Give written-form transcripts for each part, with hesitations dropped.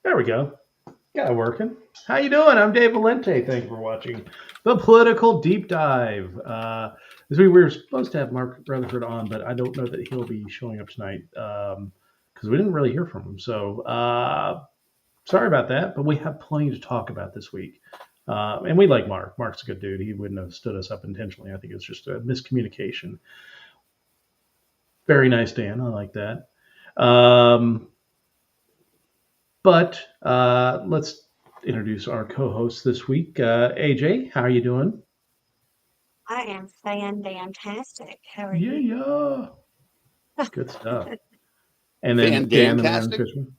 There we go. Got it working. How you doing? I'm Dave Valente. Thank you for watching the Political Deep Dive. This week we were supposed to have Mark Rutherford on, but I don't know that he'll be showing up tonight because we didn't really hear from him. So sorry about that, but we have plenty to talk about this week. And we like Mark. Mark's a good dude. He wouldn't have stood us up intentionally. I think it's just a miscommunication. Very nice, Dan. I like that. But let's introduce our co-host this week. AJ, how are you doing? I am fantastic. How are you? Yeah. Good stuff. And then Dan and Fishman.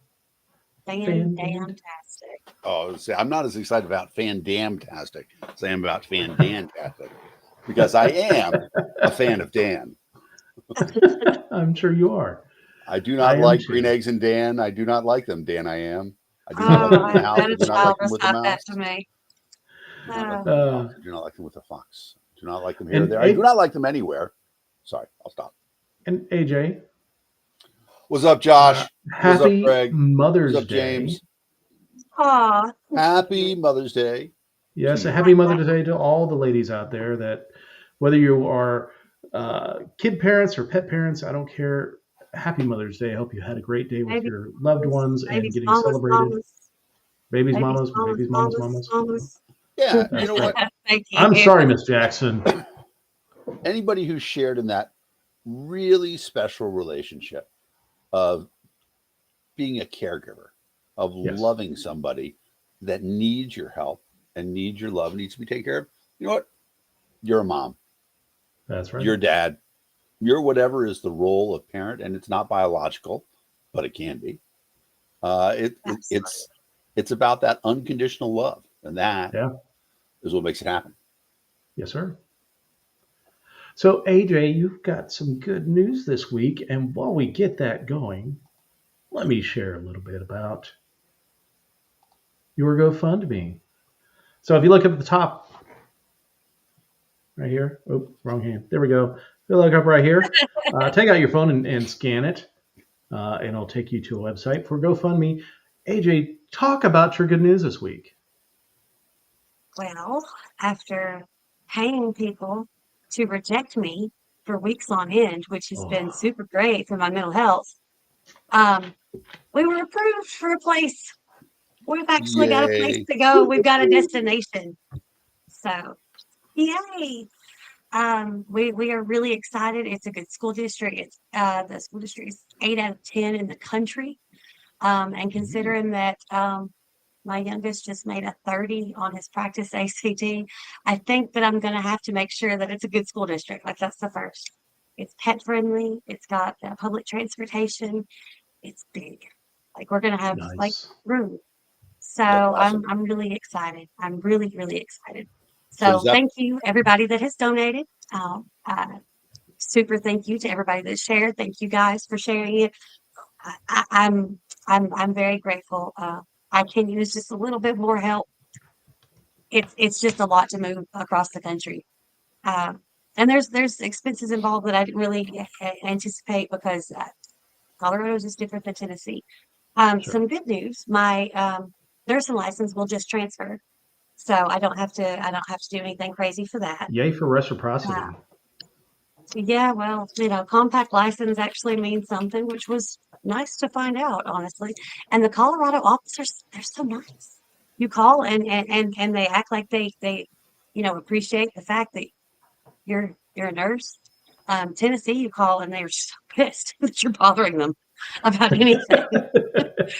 Fantastic. Oh, see, I'm not as excited about Fandamtastic as I am about Fandantastic because I am a fan of Dan. I'm sure you are. I do not like green eggs and Dan. I do not like them, Dan. I am. I do not like them with the house. I do not like them with the mouse. That to me. I do not like them with the fox. I do not like them here or there. I do not like them anywhere. Sorry, I'll stop. And AJ. What's up, Josh? Happy What's up, Greg? Mother's What's up, Day. James? Aw. Happy Mother's Day. Yes, a happy Mother's Day to all the ladies out there that whether you are kid parents or pet parents, I don't care. Happy Mother's Day. I hope you had a great day with your loved ones and getting celebrated. Babies, mamas. Yeah, you know what? Thank you. I'm sorry, Miss Jackson. Anybody who's shared in that really special relationship of being a caregiver, of loving somebody that needs your help and needs your love, needs to be taken care of, you know what? You're a mom. That's right. You're a dad. You're whatever is the role of parent, and it's not biological, but it can be. It's about that unconditional love, and that is what makes it happen. Yes, sir. So, AJ, you've got some good news this week, and while we get that going, let me share a little bit about your GoFundMe. So, if you look up at the top, right here. Oh, wrong hand. There we go. If you look up right here, take out your phone and scan it, and it'll take you to a website for GoFundMe. AJ, talk about your good news this week. Well, after paying people to reject me for weeks on end, which has been super great for my mental health, we were approved for a place. We've actually got a place to go. We've got a destination. So, yay. We are really excited. It's a good school district. It's the school district is 8 out of 10 in the country. And considering that My youngest just made a 30 on his practice ACT. I think that I'm going to have to make sure that it's a good school district. Like that's the first. It's pet friendly. It's got public transportation. It's big. Like we're going to have like Nice. room. So That's awesome. I'm really excited. I'm really, really excited. So does So that thank you everybody that has donated. Super thank you to everybody that shared. Thank you guys for sharing it. I'm very grateful. I can use just a little bit more help. It's just a lot to move across the country. And there's expenses involved that I didn't really anticipate because Colorado is just different than Tennessee. Sure. Some good news: my nursing license will just transfer, so I don't have to do anything crazy for that. Yay for reciprocity. Yeah, well, compact license actually means something, which was nice to find out, honestly. And the Colorado officers, they're so nice. You call and they act like they appreciate the fact that you're a nurse. Tennessee, you call and they're so pissed that you're bothering them about anything.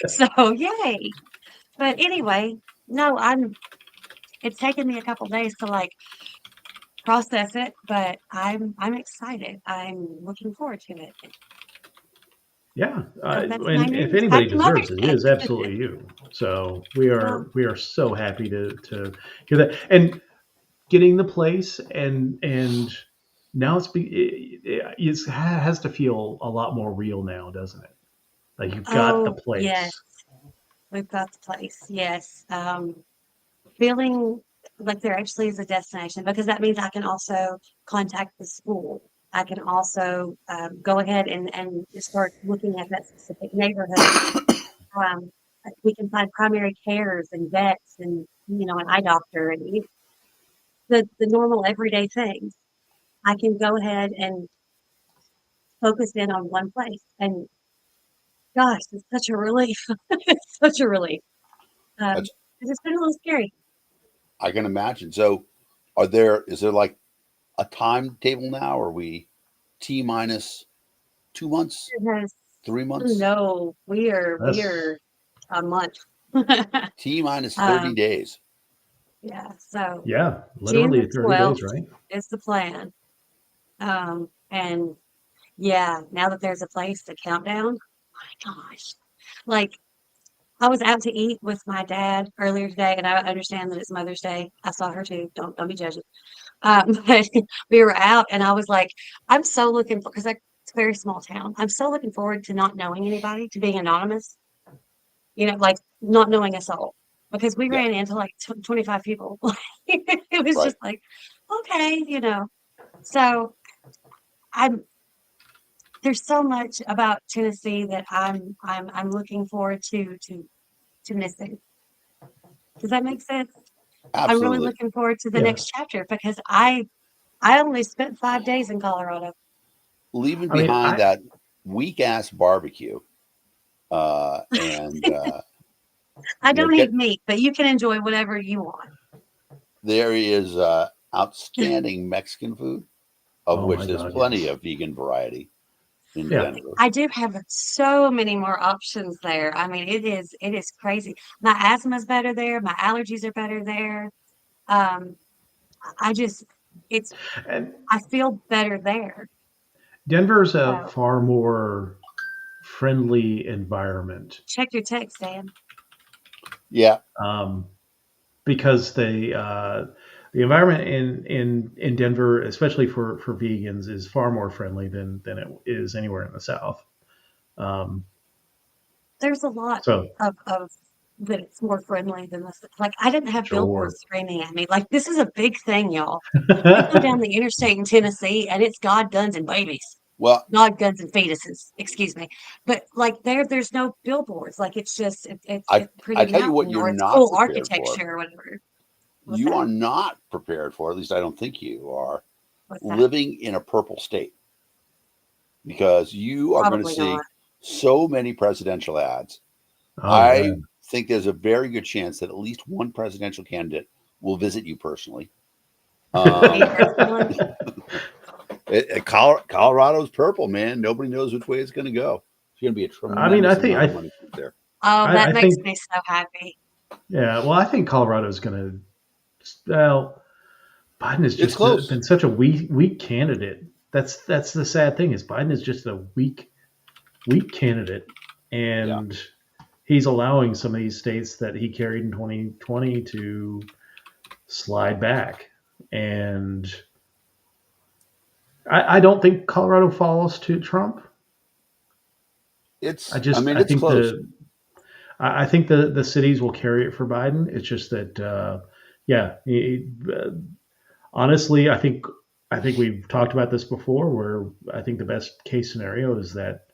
So yay. But anyway, no, it's taken me a couple days to like process it, but I'm excited. I'm looking forward to it. Yeah, So that's my and if news. anybody Happy Mother's deserves it, it Day. is absolutely you. So we Well, are so happy to hear that, and getting the place, and now it has to feel a lot more real now, doesn't it? Like you've got the oh yes, place. we've got the place. Yes. Feeling like there actually is a destination because that means I can also contact the school. I can also go ahead and start looking at that specific neighborhood. Um, we can find primary cares and vets and an eye doctor and the normal everyday things. I can go ahead and focus in on one place. And gosh, it's such a relief. It's such a relief. that's It's just been a little scary. I can imagine. So is there like a timetable now? Are we T minus 2 months, Because 3 months? no, we That's are a month. T minus 30 um, days. yeah, so yeah, June literally the 30 days, 12th right? is the plan. And yeah, now that there's a place to count down, my gosh. Like I was out to eat with my dad earlier today, and I understand that it's Mother's Day. I saw her too. Don't be judging. But we were out, and I was like, I'm so looking for because it's a very small town. I'm so looking forward to not knowing anybody, to being anonymous. Like not knowing us all because we Yeah, ran into like 25 people. It was right. just like, okay. So I'm there's so much about Tennessee that I'm looking forward to missing. Does that make sense? I'm really Absolutely. looking forward to the Yeah. next chapter because I only spent 5 days in Colorado. Leaving I mean, behind that weak ass barbecue, and I don't eat get meat, but you can enjoy whatever you want. there is outstanding Mexican food, of oh which my there's God, plenty yes. of vegan variety in Yeah. Denver. I do have so many more options there. I mean, it is crazy. My asthma's better there. My allergies are better there. Um, I just it's And I feel better there. Denver's a So far more friendly environment, check your text, Dan. Yeah, um, because the environment in Denver, especially for vegans, is far more friendly than it is anywhere in the South. Um, There's a lot so of that it's more friendly than this. Like I didn't have sure. billboards screaming at me. Like this is a big thing, y'all. You go down the interstate in Tennessee and it's God, guns, and babies. well, God, guns, and fetuses. Excuse me. But like there's no billboards. Like it's just I it's pretty I tell you what, mountain you're or it's not cool prepared for. architecture or whatever. What's You that? are not prepared for. At least I don't think you are What's that? living in a purple state, because you are going to Probably not. see so many presidential ads. Oh yeah. I think there's a very good chance that at least one presidential candidate will visit you personally. Me Um, personally. Colorado's purple, man. Nobody knows which way it's going to go. It's going to be a I mean, tremendous amount of money there. Oh, that I makes think me so happy. Yeah, well, I think Colorado's going to. Well, Biden has It's just close. been such a weak candidate. That's the sad thing is Biden is just a weak candidate, Yeah. and he's allowing some of these states that he carried in 2020 to slide back. And I don't think Colorado follows to Trump. I It's think close. I think the cities will carry it for Biden. It's just that, yeah, honestly, I think we've talked about this before. Where I think the best case scenario is that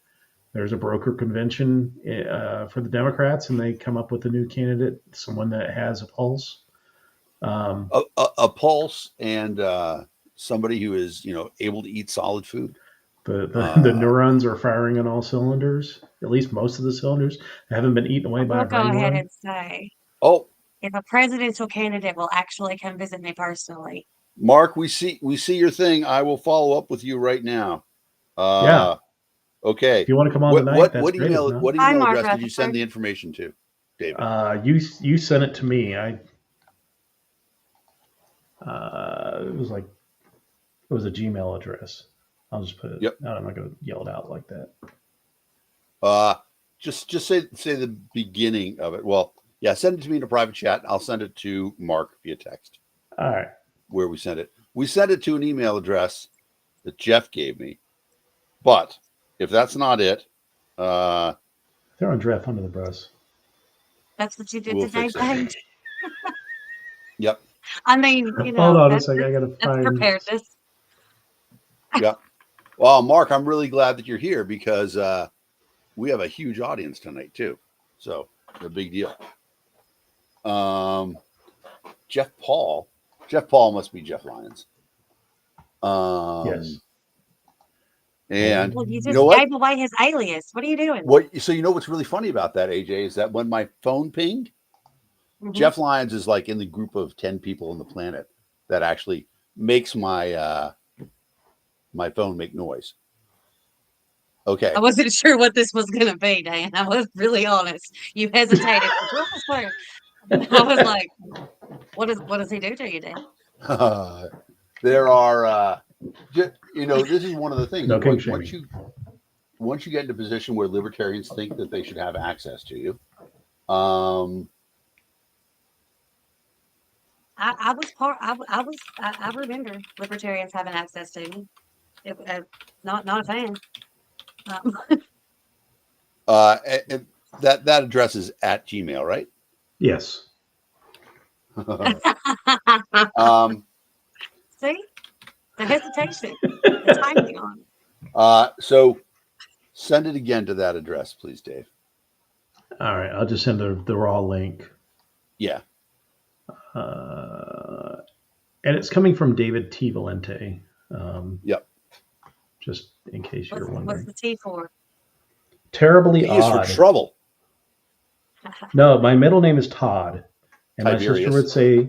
there's a broker convention for the Democrats, and they come up with a new candidate, someone that has a pulse. A pulse and somebody who is, able to eat solid food. The neurons are firing on all cylinders, at least most of the cylinders. They haven't been eaten away by We'll a go brain ahead worm. and say Oh, if a presidential candidate will actually come visit me personally. Mark, we see your thing. I will follow up with you right now. Yeah, Okay. if you want to come on tonight, that's What great. If not, what Hi, email Mark address did you send Rutherford. the information to, David? you sent it to me. It was like it was a Gmail address. I'll just put it. Yep. I'm not going to yell it out like that. Just say the beginning of it. Well, yeah, send it to me in a private chat. I'll send it to Mark via text. All right. Where we sent it. We sent it to an email address that Jeff gave me. But if that's not it, Throwing Jeff under the bus. That's what you did we'll today, fix it. Paige. Yep. I mean, Hold on a that's, second. I got to that's find. preparedness. Yep. Well, Mark, I'm really glad that you're here because we have a huge audience tonight too. So a big deal. Jeff Paul must be Jeff Lyons. Yes. And Well, you you just know what? gave away his alias. What are you doing? So you know what's really funny about that, AJ, is that when my phone pinged, Mhm. Jeff Lyons is like in the group of 10 people on the planet that actually makes my my phone make noise. Okay. I wasn't sure what this was going to be, Dan. I was really honest. You hesitated. I was like, what does he do to you, Dan? There are, this is one of the things. No king shaming. Once you get into a position where libertarians think that they should have access to you, I remember libertarians having access to me. Not a fan. that address is at Gmail, right? Yes. See the hesitation, the timing on. So send it again to that address, please, Dave. All right. I'll just send the raw link. Yeah. And it's coming from David T. Valente. Yep. Just in case you're wondering. What's the T for? Terribly T is odd. for trouble. No, my middle name is Todd, and Tiberius. my sister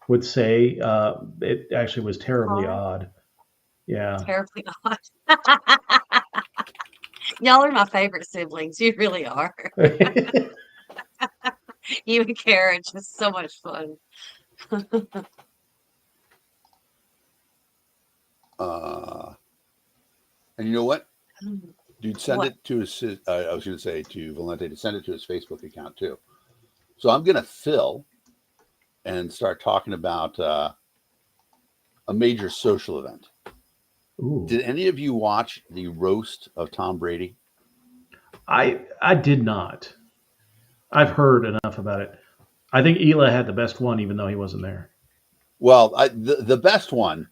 would say it actually was terribly odd. Yeah. Terribly odd. Y'all are my favorite siblings. You really are. You and Karen, just so much fun. And you know what? Dude, send What? it to his, I was going to say to Valente to send it to his Facebook account too. So I'm going to fill and start talking about a major social event. Ooh. Did any of you watch the roast of Tom Brady? I did not. I've heard enough about it. I think Ela had the best one, even though he wasn't there. Well, the best one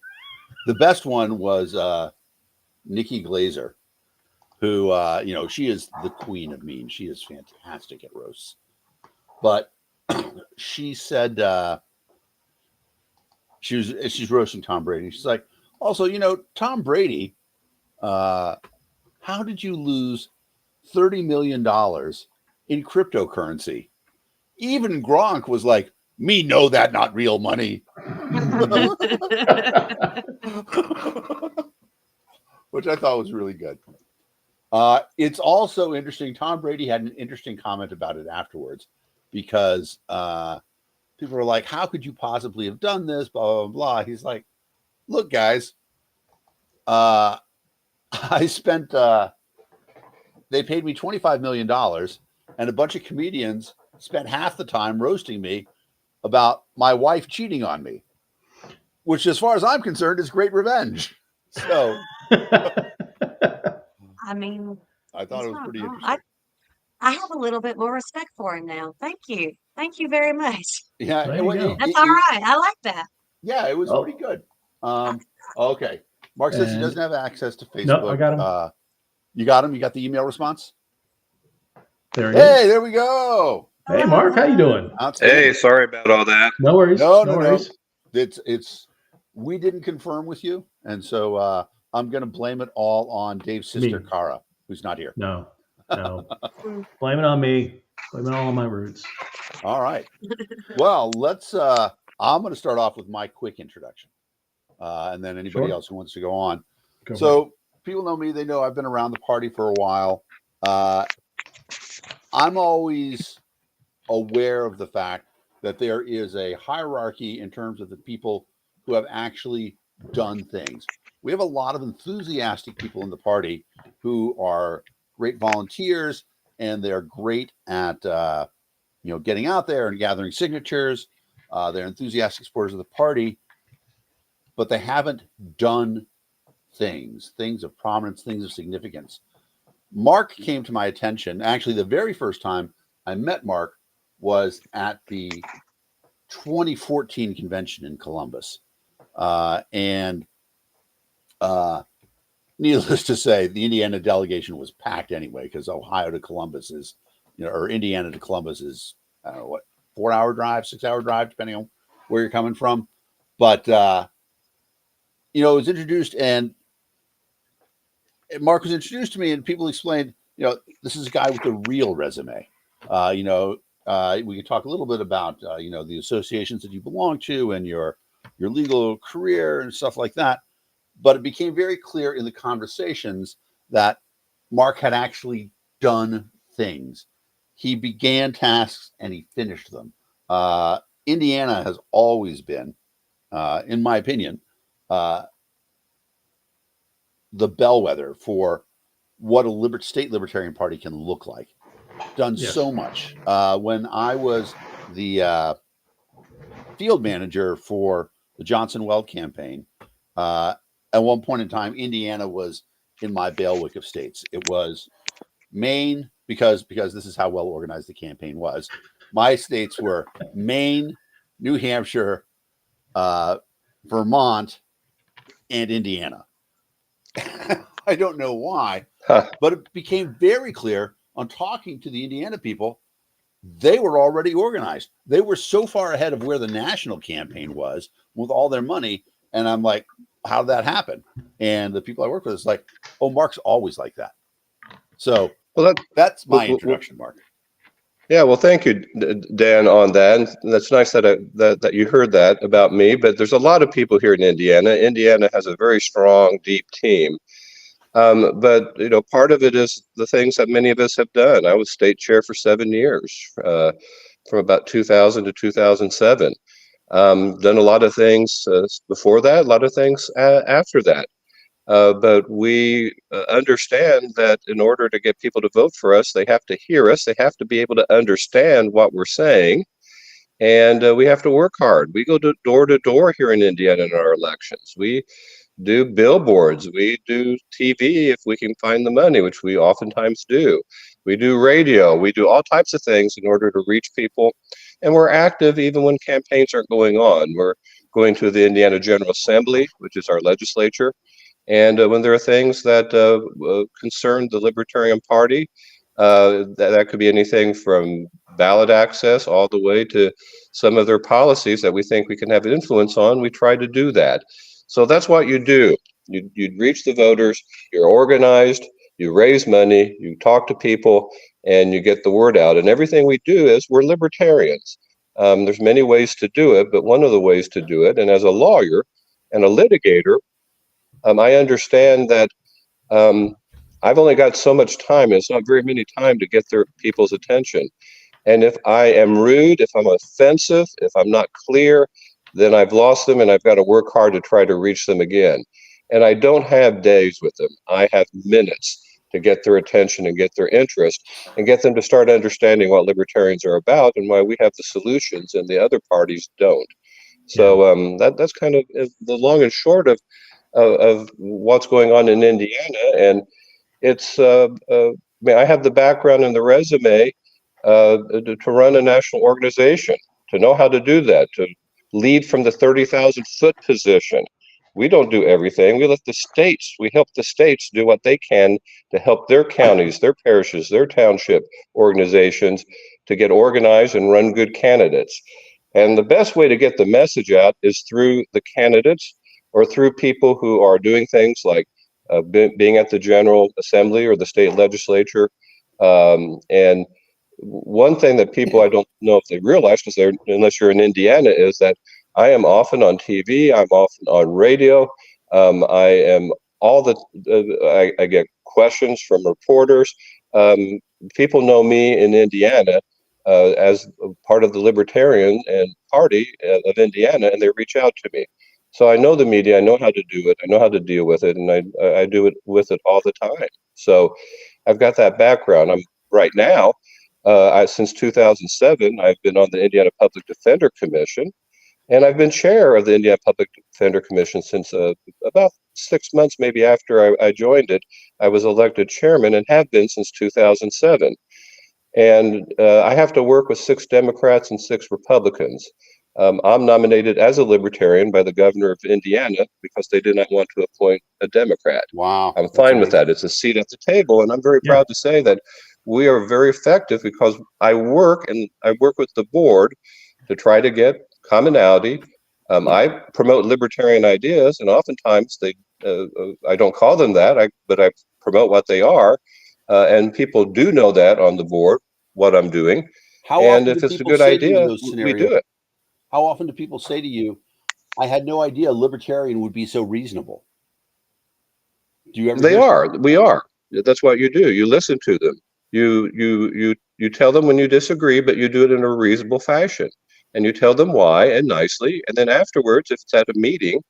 was Nikki Glazer, who she is the queen of mean. She is fantastic at roasts. But she said she's roasting Tom Brady. She's like, also, Tom Brady, how did you lose $30 million in cryptocurrency? Even Gronk was like, me know that not real money. Which I thought was really good. It's also interesting. Tom Brady had an interesting comment about it afterwards because people were like, how could you possibly have done this? Blah, blah, blah. He's like, look, guys, I spent, they paid me $25 million, and a bunch of comedians spent half the time roasting me about my wife cheating on me, which, as far as I'm concerned, is great revenge. So, I mean, I thought it was pretty wrong. interesting. I have a little bit more respect for him now. Thank you. Thank you very much. Yeah, There you go. That's all right. I like that. Yeah, it was pretty good. Okay. Mark says he doesn't have access to Facebook. No, I got him. You got him? You got the email response? There he is. Hey, there we go. Hey, Mark, how you doing? Hey, sorry about all that. No worries. No worries. It's we didn't confirm with you, and so I'm going to blame it all on Dave's sister, Cara, who's not here. No. Blame it on me. Blame it all on my roots. All right. Well, let's. I'm going to start off with my quick introduction, and then anybody else who wants to go on. So people know me; they know I've been around the party for a while. I'm always aware of the fact that there is a hierarchy in terms of the people who have actually done things. We have a lot of enthusiastic people in the party who are great volunteers, and they're great at getting out there and gathering signatures. They're enthusiastic supporters of the party, but they haven't done things of prominence, things of significance. Mark came to my attention. Actually, the very first time I met Mark was at the 2014 convention in Columbus. And needless to say, the Indiana delegation was packed anyway, because Ohio to Columbus is, or Indiana to Columbus is, I don't know, 4-hour drive, 6-hour drive, depending on where you're coming from. But, it was introduced, and Mark was introduced to me, and people explained, this is a guy with a real resume. We could talk a little bit about, the associations that you belong to and your legal career and stuff like that. But it became very clear in the conversations that Mark had actually done things. He began tasks and he finished them. Indiana has always been, in my opinion, the bellwether for what a state Libertarian Party can look like. Done so much. When I was the field manager for the Johnson Weld campaign, at one point in time, Indiana was in my bailiwick of states. It was Maine, because this is how well organized the campaign was. My states were Maine, New Hampshire, Vermont, and Indiana. I don't know why, but it became very clear on talking to the Indiana people, they were already organized. They were so far ahead of where the national campaign was with all their money. And I'm like, how did that happen? And the people I work with is like, oh, Mark's always like that. So that's my introduction, Mark. Yeah, well, thank you, Dan, on that. And that's nice that you heard that about me. But there's a lot of people here in Indiana. Indiana has a very strong, deep team. But part of it is the things that many of us have done. I was state chair for 7 years, from about 2000 to 2007. Done a lot of things before that, a lot of things after that. But we understand that in order to get people to vote for us, they have to hear us. They have to be able to understand what we're saying. And we have to work hard. We go door to door here in Indiana in our elections. We do billboards. We do TV if we can find the money, which we oftentimes do. We do radio. We do all types of things in order to reach people. And we're active even when campaigns aren't going on. We're going to the Indiana General Assembly, which is our legislature. And when there are things that concern the Libertarian Party, that could be anything from ballot access all the way to some of their policies that we think we can have an influence on, we try to do that. So that's what you do. You reach the voters, you're organized, you raise money, you talk to people, and you get the word out. And everything we do is we're libertarians. There's many ways to do it, but one of the ways to do it, and as a lawyer and a litigator, I understand that I've only got so much time, and it's not very many time to get people's attention. And if I am rude, if I'm offensive, if I'm not clear, then I've lost them and I've got to work hard to try to reach them again. And I don't have days with them. I have minutes to get their attention and get their interest and get them to start understanding what libertarians are about and why we have the solutions and the other parties don't. So that's kind of the long and short of what's going on in Indiana. And it's, I mean, I have the background and the resume to run a national organization, to know how to do that, to lead from the 30,000-foot position. We don't do everything. We help the states do what they can to help their counties, their parishes, their township organizations to get organized and run good candidates. And the best way to get the message out is through the candidates or through people who are doing things like being at the General Assembly or the state legislature. And one thing that people, I don't know if they realize, because unless you're in Indiana, is that I am often on TV, I'm often on radio. I am I get questions from reporters. People know me in Indiana as part of the Libertarian Party of Indiana, and they reach out to me. So I know the media, I know how to do it, I know how to deal with it, and I do it with it all the time. So I've got that background. I'm right now, since 2007, I've been on the Indiana Public Defender Commission, and I've been chair of the Indiana Public Defender Commission since about 6 months, maybe after I joined it. I was elected chairman and have been since 2007. And I have to work with 6 Democrats and 6 Republicans. I'm nominated as a Libertarian by the governor of Indiana because they did not want to appoint a Democrat. Wow. I'm fine with that. It's a seat at the table. And I'm very proud to say that we are very effective because I work with the board to try to get commonality. I promote libertarian ideas, and oftentimes I don't call them that, but I promote what they are. And people do know that on the board, what I'm doing. And if it's a good idea, we do it. How often do people say to you, I had no idea a libertarian would be so reasonable? Do you ever? We are. That's what you do. You listen to them. You tell them when you disagree, but you do it in a reasonable fashion. And you tell them why, and nicely. And then afterwards, if it's at a meeting,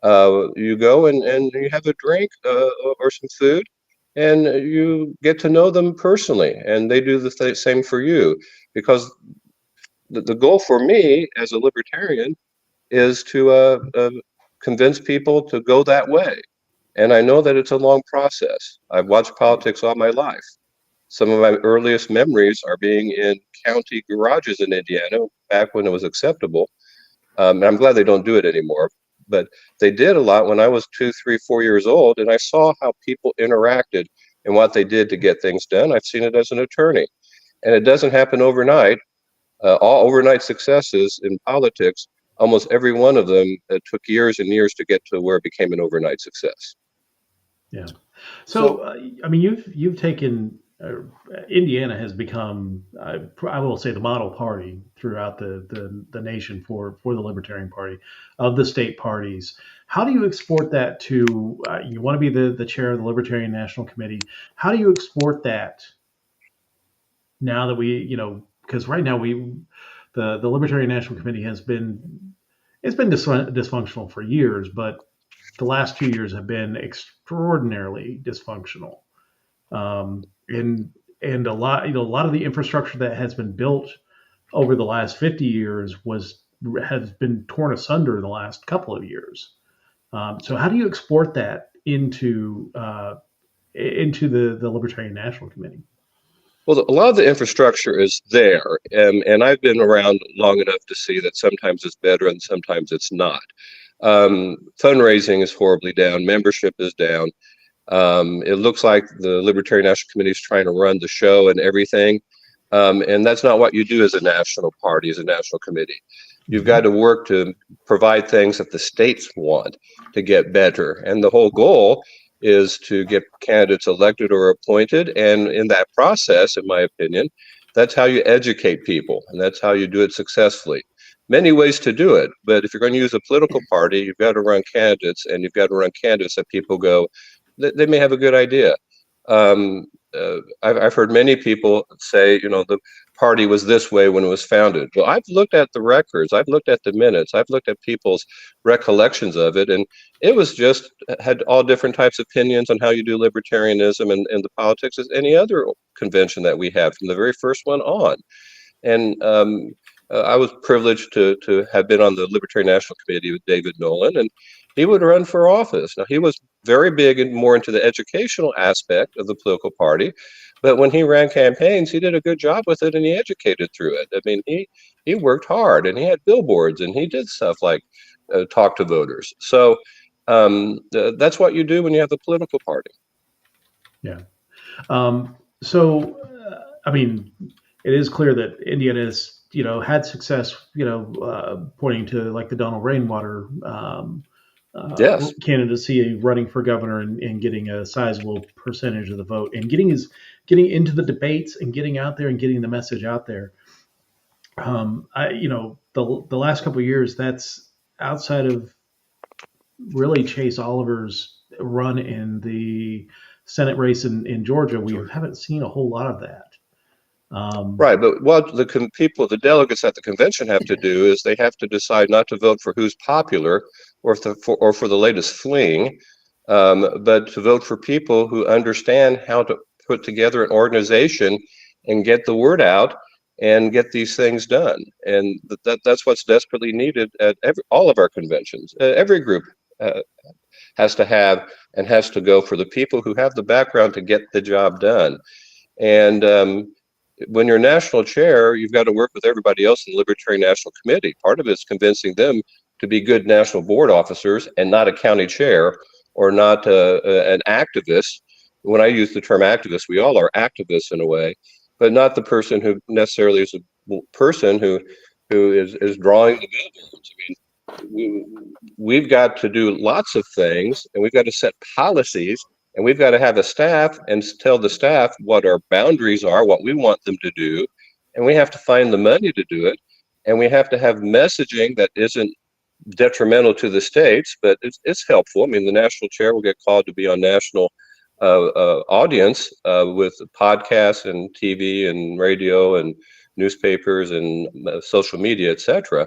you go and you have a drink or some food, and you get to know them personally, and they do the same for you. Because the goal for me as a libertarian is to convince people to go that way. And I know that it's a long process. I've watched politics all my life. Some of my earliest memories are being in county garages in Indiana back when it was acceptable. And I'm glad they don't do it anymore. But they did a lot when I was 2, 3, 4 years old, and I saw how people interacted and what they did to get things done. I've seen it as an attorney. And it doesn't happen overnight. All overnight successes in politics, almost every one of them took years and years to get to where it became an overnight success. Yeah. So I mean, you've taken Indiana has become, I will say, the model party throughout the nation for the Libertarian Party, of the state parties. How do you export that to? You want to be the chair of the Libertarian National Committee. How do you export that now that because right now the Libertarian National Committee has been dysfunctional for years, but the last 2 years have been extraordinarily dysfunctional. And a lot of the infrastructure that has been built over the last 50 years has been torn asunder in the last couple of years. So how do you export that into the Libertarian National Committee? Well, a lot of the infrastructure is there, and I've been around long enough to see that sometimes it's better and sometimes it's not. Fundraising is horribly down. Membership is down. It looks like the Libertarian National Committee is trying to run the show and everything. And that's not what you do as a national party, as a national committee. You've got to work to provide things that the states want to get better. And the whole goal is to get candidates elected or appointed. And in that process, in my opinion, that's how you educate people. And that's how you do it successfully. Many ways to do it. But if you're going to use a political party, you've got to run candidates, and you've got to run candidates that people go, they may have a good idea. I've heard many people say, party was this way when it was founded. Well, I've looked at the records, I've looked at the minutes, I've looked at people's recollections of it, and it was just had all different types of opinions on how you do libertarianism and the politics as any other convention that we had from the very first one on. And I was privileged to have been on the Libertarian National Committee with David Nolan, and he would run for office. Now, he was very big and more into the educational aspect of the political party, but when he ran campaigns, he did a good job with it, and he educated through it. I mean, he worked hard, and he had billboards, and he did stuff like talk to voters. So that's what you do when you have the political party. Yeah. So, I mean, it is clear that Indiana has, had success, pointing to like the Donald Rainwater Yes. candidacy, running for governor and getting a sizable percentage of the vote, and getting into the debates and getting out there and getting the message out there. The last couple of years, that's outside of really Chase Oliver's run in the Senate race in Georgia, we haven't seen a whole lot of that. Right, but what the delegates at the convention have to do is they have to decide not to vote for who's popular or for the latest fling, but to vote for people who understand how to put together an organization and get the word out and get these things done. And that's what's desperately needed at all of our conventions. Every group has to have and has to go for the people who have the background to get the job done. And when you're national chair, you've got to work with everybody else in the Libertarian National Committee. Part of it is convincing them to be good national board officers and not a county chair or not an activist. When I use the term activist, we all are activists in a way, but not the person who necessarily is a person who is drawing the billboards. I mean, we've got to do lots of things, and we've got to set policies, and we've got to have a staff and tell the staff what our boundaries are, what we want them to do, and we have to find the money to do it, and we have to have messaging that isn't detrimental to the states, but it's helpful. I mean, the national chair will get called to be on national audience with podcasts and TV and radio and newspapers and social media, etc.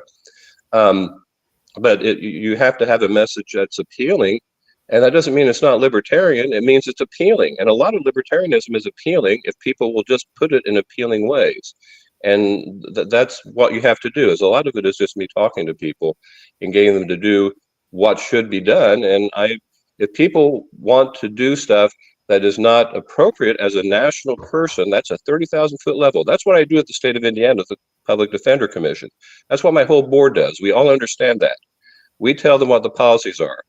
But you have to have a message that's appealing. And that doesn't mean it's not libertarian. It means it's appealing. And a lot of libertarianism is appealing if people will just put it in appealing ways. And that's what you have to do. Is a lot of it is just me talking to people and getting them to do what should be done. And if people want to do stuff that is not appropriate as a national person, that's a 30,000-foot level. That's what I do at the state of Indiana with the Public Defender Commission. That's what my whole board does. We all understand that. We tell them what the policies are.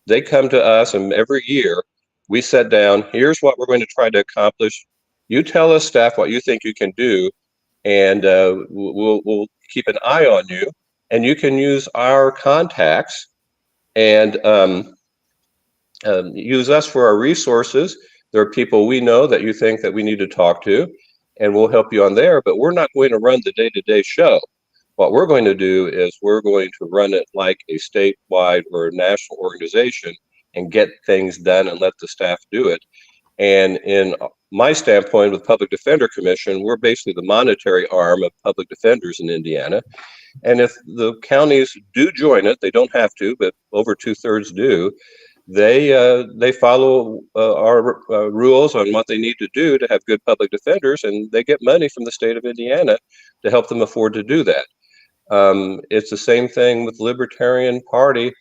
They come to us, and every year we sit down, here's what we're going to try to accomplish. You tell us, staff, what you think you can do, and we'll keep an eye on you. And you can use our contacts and use us for our resources. There are people we know that you think that we need to talk to, and we'll help you on there, but we're not going to run the day-to-day show. What we're going to do is we're going to run it like a statewide or a national organization and get things done and let the staff do it. And in my standpoint with Public Defender Commission, we're basically the monetary arm of public defenders in Indiana. And if the counties do join it, they don't have to, but over 2/3 do, they follow our rules on what they need to do to have good public defenders, and they get money from the state of Indiana to help them afford to do that. It's the same thing with Libertarian Party.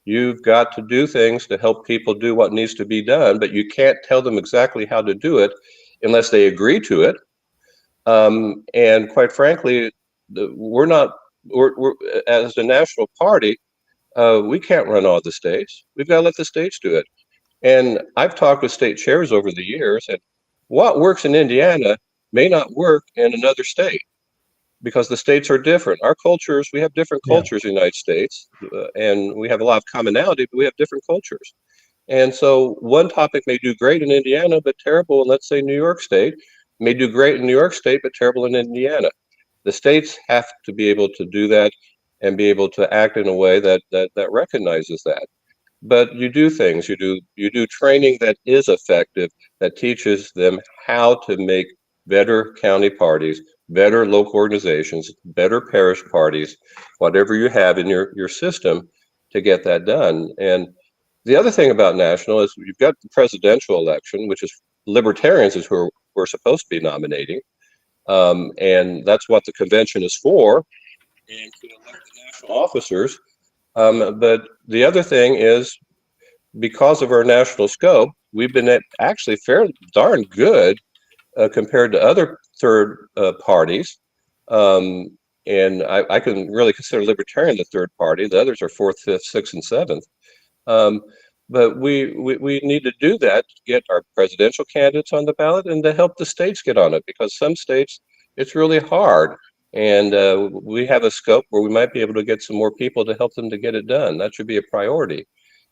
You've got to do things to help people do what needs to be done, but you can't tell them exactly how to do it unless they agree to it. And quite frankly, we're as a national party, we can't run all the states. We've got to let the states do it. And I've talked with state chairs over the years, and what works in Indiana may not work in another state, because the states are different. Our cultures, we have different cultures in the United States, and we have a lot of commonality, but we have different cultures. And so one topic may do great in Indiana, but terrible in, let's say, New York State, may do great in New York State, but terrible in Indiana. The states have to be able to do that and be able to act in a way that recognizes that. But you do things, you do training that is effective, that teaches them how to make better county parties better local organizations, better parish parties, whatever you have in your system to get that done. And the other thing about national is you've got the presidential election, which is libertarians is who we're supposed to be nominating. And that's what the convention is for, and to elect the national officers. But the other thing is, because of our national scope, we've been actually fairly darn good compared to other third parties. And I can really consider Libertarian the third party. The others are fourth, fifth, sixth, and seventh. But we need to do that to get our presidential candidates on the ballot and to help the states get on it, because some states it's really hard. And we have a scope where we might be able to get some more people to help them to get it done. That should be a priority.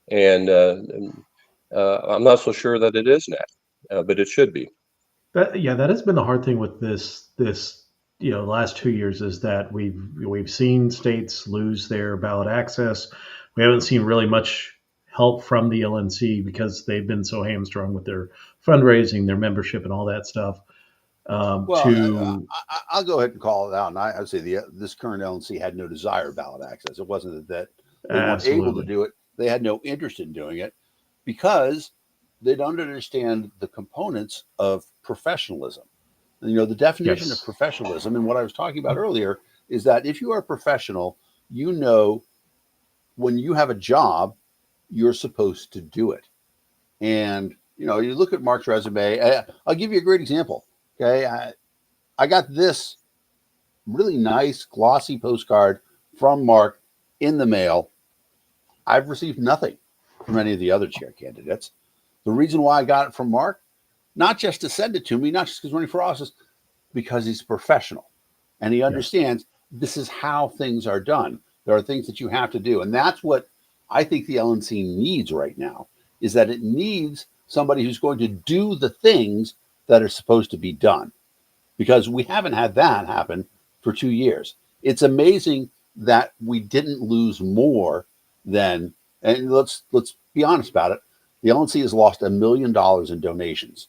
And I'm not so sure that it is now, but it should be. That has been the hard thing with this last 2 years, is that we've seen states lose their ballot access. We haven't seen really much help from the LNC because they've been so hamstrung with their fundraising, their membership, and all that stuff. I'll go ahead and call it out. And I would say this current LNC had no desire ballot access. It wasn't that they weren't able to do it. They had no interest in doing it because they don't understand the components of professionalism. And, the definition of professionalism, and what I was talking about earlier, is that if you are a professional, when you have a job, you're supposed to do it. And, you look at Mark's resume. I'll give you a great example. Okay. I got this really nice glossy postcard from Mark in the mail. I've received nothing from any of the other chair candidates. The reason why I got it from Mark, not just to send it to me, not just because he's running for office, because he's professional and he understands this is how things are done. There are things that you have to do. And that's what I think the LNC needs right now, is that it needs somebody who's going to do the things that are supposed to be done, because we haven't had that happen for 2 years. It's amazing that we didn't lose more than, and let's be honest about it, the LNC has lost $1 million in donations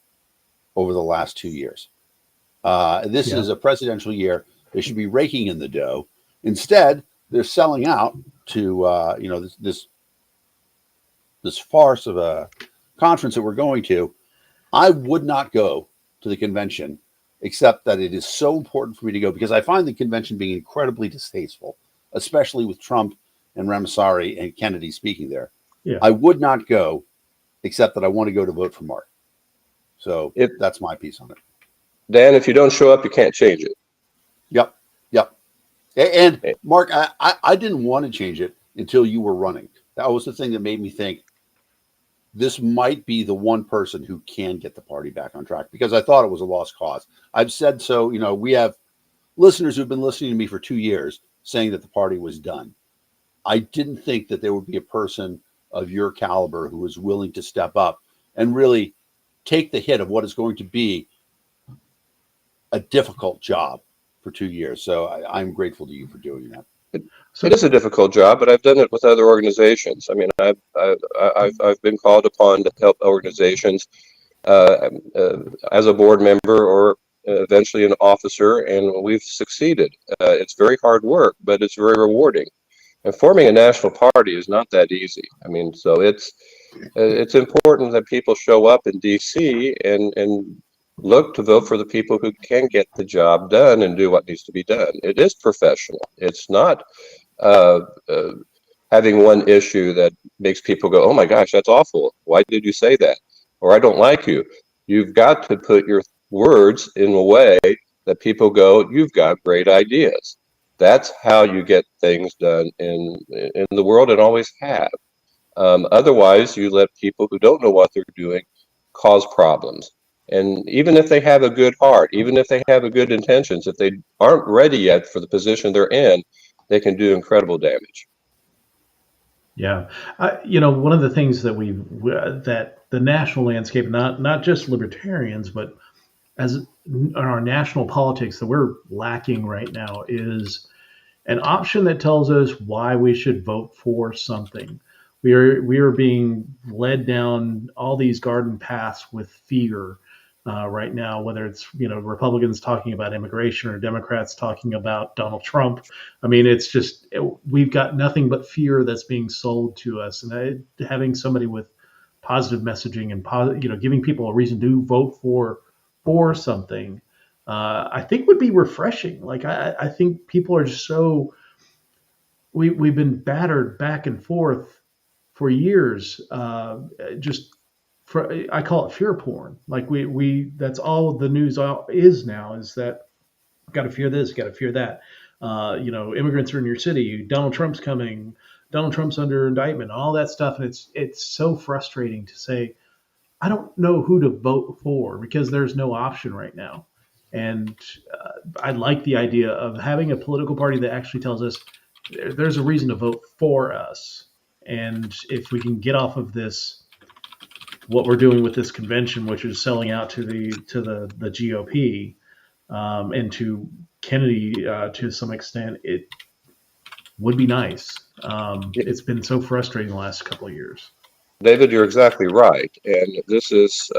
over the last 2 years. This is a presidential year. They should be raking in the dough. Instead, they're selling out to this farce of a conference that we're going to. I would not go to the convention, except that it is so important for me to go, because I find the convention being incredibly distasteful, especially with Trump and Ramaswamy and Kennedy speaking there. Yeah. I would not go, except that I want to go to vote for Mark. So that's my piece on it. Dan, if you don't show up, you can't change it. Yep. And Mark, I didn't want to change it until you were running. That was the thing that made me think this might be the one person who can get the party back on track, because I thought it was a lost cause. I've said so. We have listeners who've been listening to me for 2 years saying that the party was done. I didn't think that there would be a person of your caliber who was willing to step up and really take the hit of what is going to be a difficult job for 2 years. So I'm grateful to you for doing that. It is a difficult job, but I've done it with other organizations. I mean, I've been called upon to help organizations as a board member or eventually an officer, and we've succeeded. It's very hard work, but it's very rewarding. And forming a national party is not that easy. I mean, so it's important that people show up in DC and look to vote for the people who can get the job done and do what needs to be done. It is professional. It's not having one issue that makes people go, oh my gosh, that's awful. Why did you say that? Or I don't like you. You've got to put your words in a way that people go, you've got great ideas. That's how you get things done in the world, and always have. Otherwise, you let people who don't know what they're doing cause problems. And even if they have a good heart, even if they have a good intentions, if they aren't ready yet for the position they're in, they can do incredible damage. Yeah. One of the things that that the national landscape, not just libertarians, but as in our national politics, that we're lacking right now is an option that tells us why we should vote for something. We are being led down all these garden paths with fear. right now, whether it's, Republicans talking about immigration or Democrats talking about Donald Trump. I mean, it's just, we've got nothing but fear that's being sold to us. And having somebody with positive messaging and giving people a reason to vote for something, I think would be refreshing. Like I think people are just so we've been battered back and forth for years. I call it fear porn. Like we that's all the news is now, is that got to fear this, got to fear that. Immigrants are in your city. Donald Trump's coming. Donald Trump's under indictment. All that stuff, and it's so frustrating to say, I don't know who to vote for because there's no option right now. And I like the idea of having a political party that actually tells us there's a reason to vote for us. And if we can get off of this, what we're doing with this convention, which is selling out to the GOP and to Kennedy to some extent, it would be nice. It's been so frustrating the last couple of years. David, you're exactly right. And this is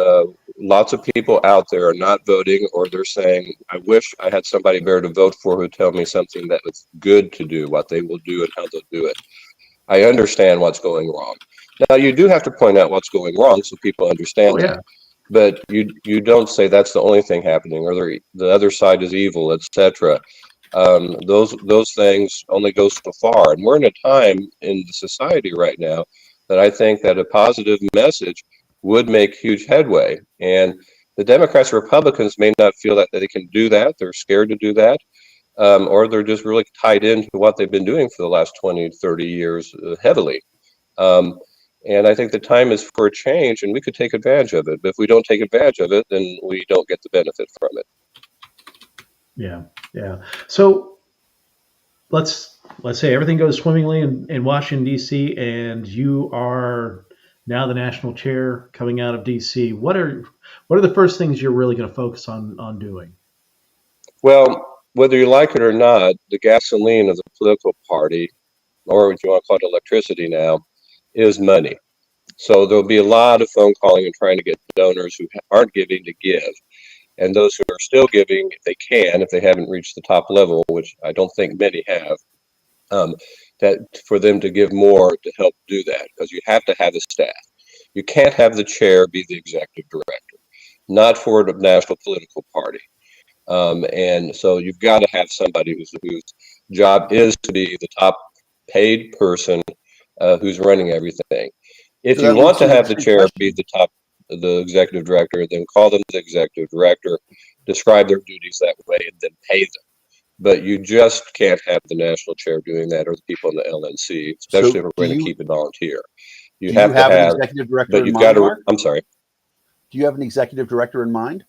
lots of people out there are not voting, or they're saying, I wish I had somebody there to vote for who tell me something that was good to do, what they will do and how they'll do it. I understand what's going wrong. Now, you do have to point out what's going wrong so people understand that. But you don't say that's the only thing happening, or the other side is evil, etc. Those things only go so far. And we're in a time in the society right now that I think that a positive message would make huge headway. And the Democrats and Republicans may not feel that they can do that. They're scared to do that. Or they're just really tied into what they've been doing for the last 20, 30 years heavily. And I think the time is for a change, and we could take advantage of it. But if we don't take advantage of it, then we don't get the benefit from it. Yeah. So let's say everything goes swimmingly in Washington, D.C., and you are now the national chair coming out of D.C. What are the first things you're really going to focus on doing? Well, whether you like it or not, the gasoline of the political party, or what you want to call it electricity now, is money. So there'll be a lot of phone calling and trying to get donors who aren't giving to give. And those who are still giving, if they can, if they haven't reached the top level, which I don't think many have, that for them to give more to help do that, because you have to have the staff. You can't have the chair be the executive director, not for the national political party. And so you've got to have somebody whose job is to be the top paid person who's running everything. If you want to have the chair be the executive director, then call them the executive director, describe their duties that way, and then pay them. But you just can't have the national chair doing that, or the people in the LNC, especially if we're going to keep it volunteer. You have to have an executive director in mind, Mark? I'm sorry. Do you have an executive director in mind?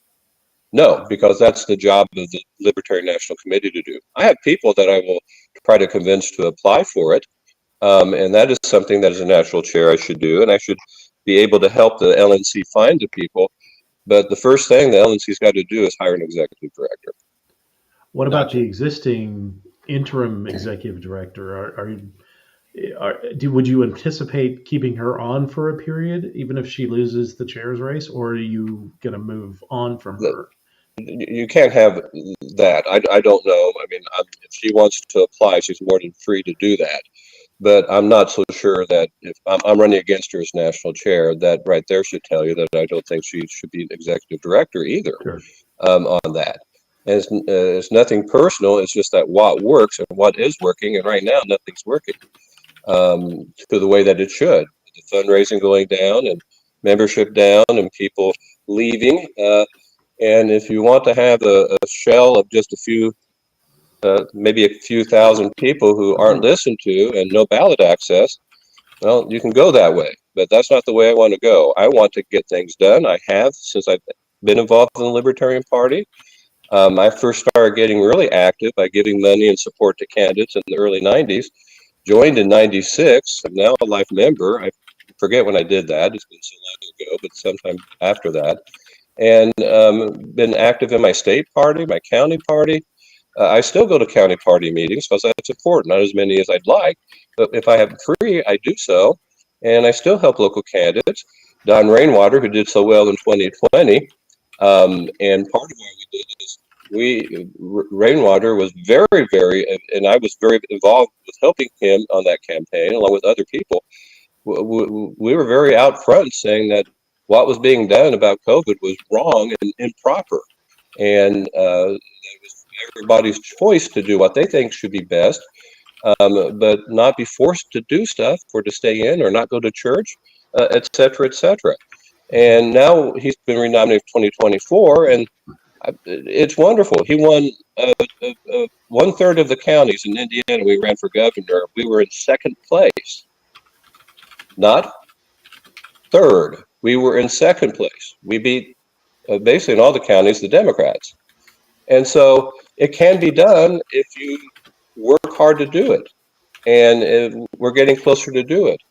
No, because that's the job of the Libertarian National Committee to do. I have people that I will try to convince to apply for it. And that is something that as a national chair I should do, and I should be able to help the LNC find the people. But the first thing the LNC's got to do is hire an executive director. What about the existing interim executive director? Would you anticipate keeping her on for a period, even if she loses the chair's race, or are you going to move on from her? You can't have that. I don't know. I mean, if she wants to apply, she's more than free to do that. But I'm not so sure that if I'm running against her as national chair, that right there should tell you that I don't think she should be an executive director either. Sure. On that. It's nothing personal. It's just that what works and what is working, and right now nothing's working to the way that it should. The fundraising going down and membership down and people leaving. And if you want to have a shell of just a few, maybe a few thousand people who aren't listened to and no ballot access, well, you can go that way. But that's not the way I want to go. I want to get things done. I have since I've been involved in the Libertarian Party. I first started getting really active by giving money and support to candidates in the early 90s. Joined in 96. I'm now a life member. I forget when I did that. It's been so long ago, but sometime after that. And been active in my state party, my county party. I still go to county party meetings because that's important. Not as many as I'd like, but if I have free, I do so. And I still help local candidates. Don Rainwater, who did so well in 2020, And part of what we did is Rainwater was very, very, and I was very involved with helping him on that campaign, along with other people. We were very out front saying that what was being done about COVID was wrong and improper. And it was everybody's choice to do what they think should be best, but not be forced to do stuff or to stay in or not go to church, et cetera, et cetera. And now he's been renominated for 2024, and it's wonderful. He won 1/3 of the counties in Indiana. We ran for governor. We were in second place, not third. We were in second place. We beat basically in all the counties the Democrats. And so it can be done if you work hard to do it. And we're getting closer to do it.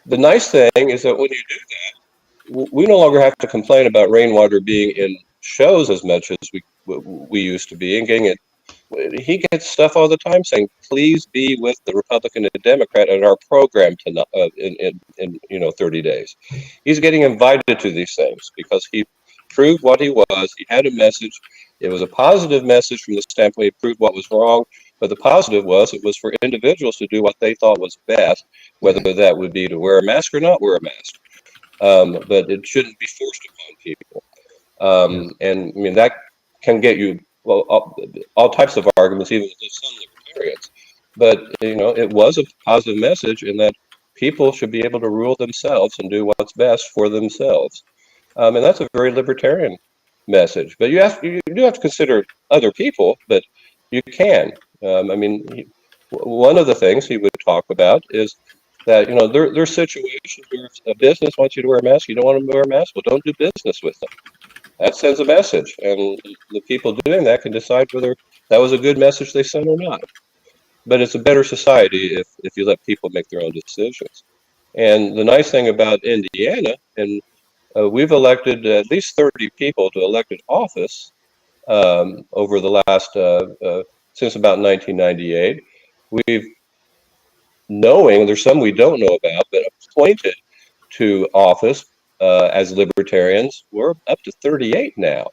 The nice thing is that when you do that, we no longer have to complain about Rainwater being in shows as much as we used to be and getting it. He gets stuff all the time saying, "Please be with the Republican and Democrat in our program in 30 days." He's getting invited to these things because he proved what he was. He had a message. It was a positive message from the standpoint he proved what was wrong. But the positive was it was for individuals to do what they thought was best, whether that would be to wear a mask or not wear a mask. But it shouldn't be forced upon people. And I mean, that can get you all types of arguments, even with some libertarians. But, it was a positive message in that people should be able to rule themselves and do what's best for themselves. And that's a very libertarian message. But you do have to consider other people, but you can. One of the things he would talk about is that, there's situations where a business wants you to wear a mask, you don't want them to wear a mask, well, don't do business with them. That sends a message, and the people doing that can decide whether that was a good message they sent or not. But it's a better society if you let people make their own decisions. And the nice thing about Indiana, and we've elected at least 30 people to elected office over the last, since about 1998. We've there's some we don't know about, but appointed to office as libertarians, we're up to 38 now.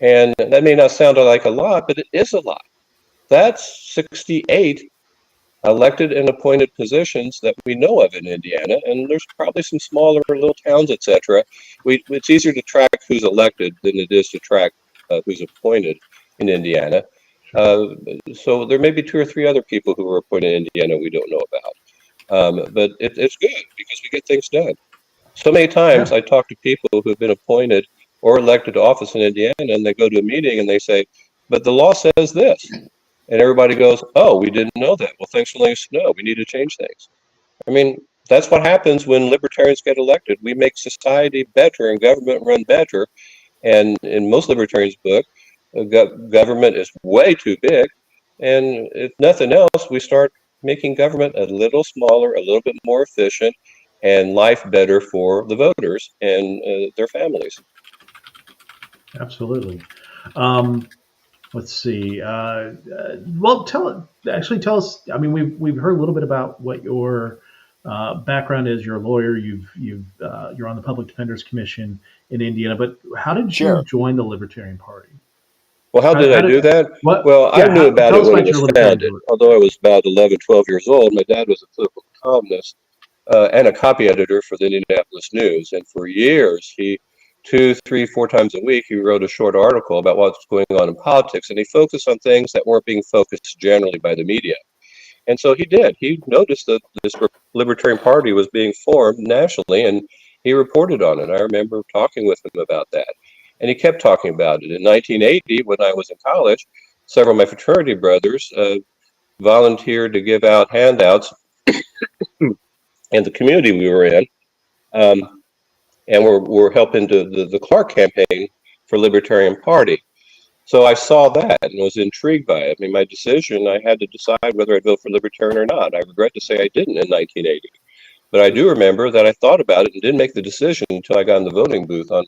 And that may not sound like a lot, but it is a lot. That's 68 elected and appointed positions that we know of in Indiana, and there's probably some smaller little towns, etc. It's easier to track who's elected than it is to track who's appointed in Indiana. So there may be 2 or 3 other people who were appointed in Indiana we don't know about. But it's good because we get things done. So many times I talk to people who have been appointed or elected to office in Indiana, and they go to a meeting and they say, "But the law says this." And everybody goes, "Oh, we didn't know that. Well, thanks for letting us know. We need to change things." I mean, that's what happens when libertarians get elected. We make society better and government run better. And in most libertarians' book, government is way too big. And if nothing else, we start making government a little smaller, a little bit more efficient, and life better for the voters and their families. Absolutely. Let's see. Well, tell us. I mean, we've heard a little bit about what your background is. You're a lawyer. You're on the Public Defenders Commission in Indiana. But how did you join the Libertarian Party? Well, how did I do that? Well, I knew about it when it was founded. Although I was about 11, 12 years old, my dad was a political columnist and a copy editor for the Indianapolis News. And for years, he 2, 3, 4 times a week, he wrote a short article about what's going on in politics. And he focused on things that weren't being focused generally by the media. And so he did. He noticed that this Libertarian Party was being formed nationally, and he reported on it. I remember talking with him about that. And he kept talking about it. In 1980, when I was in college, several of my fraternity brothers volunteered to give out handouts in the community we were in, and we're helping the Clark campaign for Libertarian Party. So I saw that and was intrigued by it. I mean, my decision, I had to decide whether I'd vote for Libertarian or not. I regret to say I didn't in 1980. But I do remember that I thought about it and didn't make the decision until I got in the voting booth on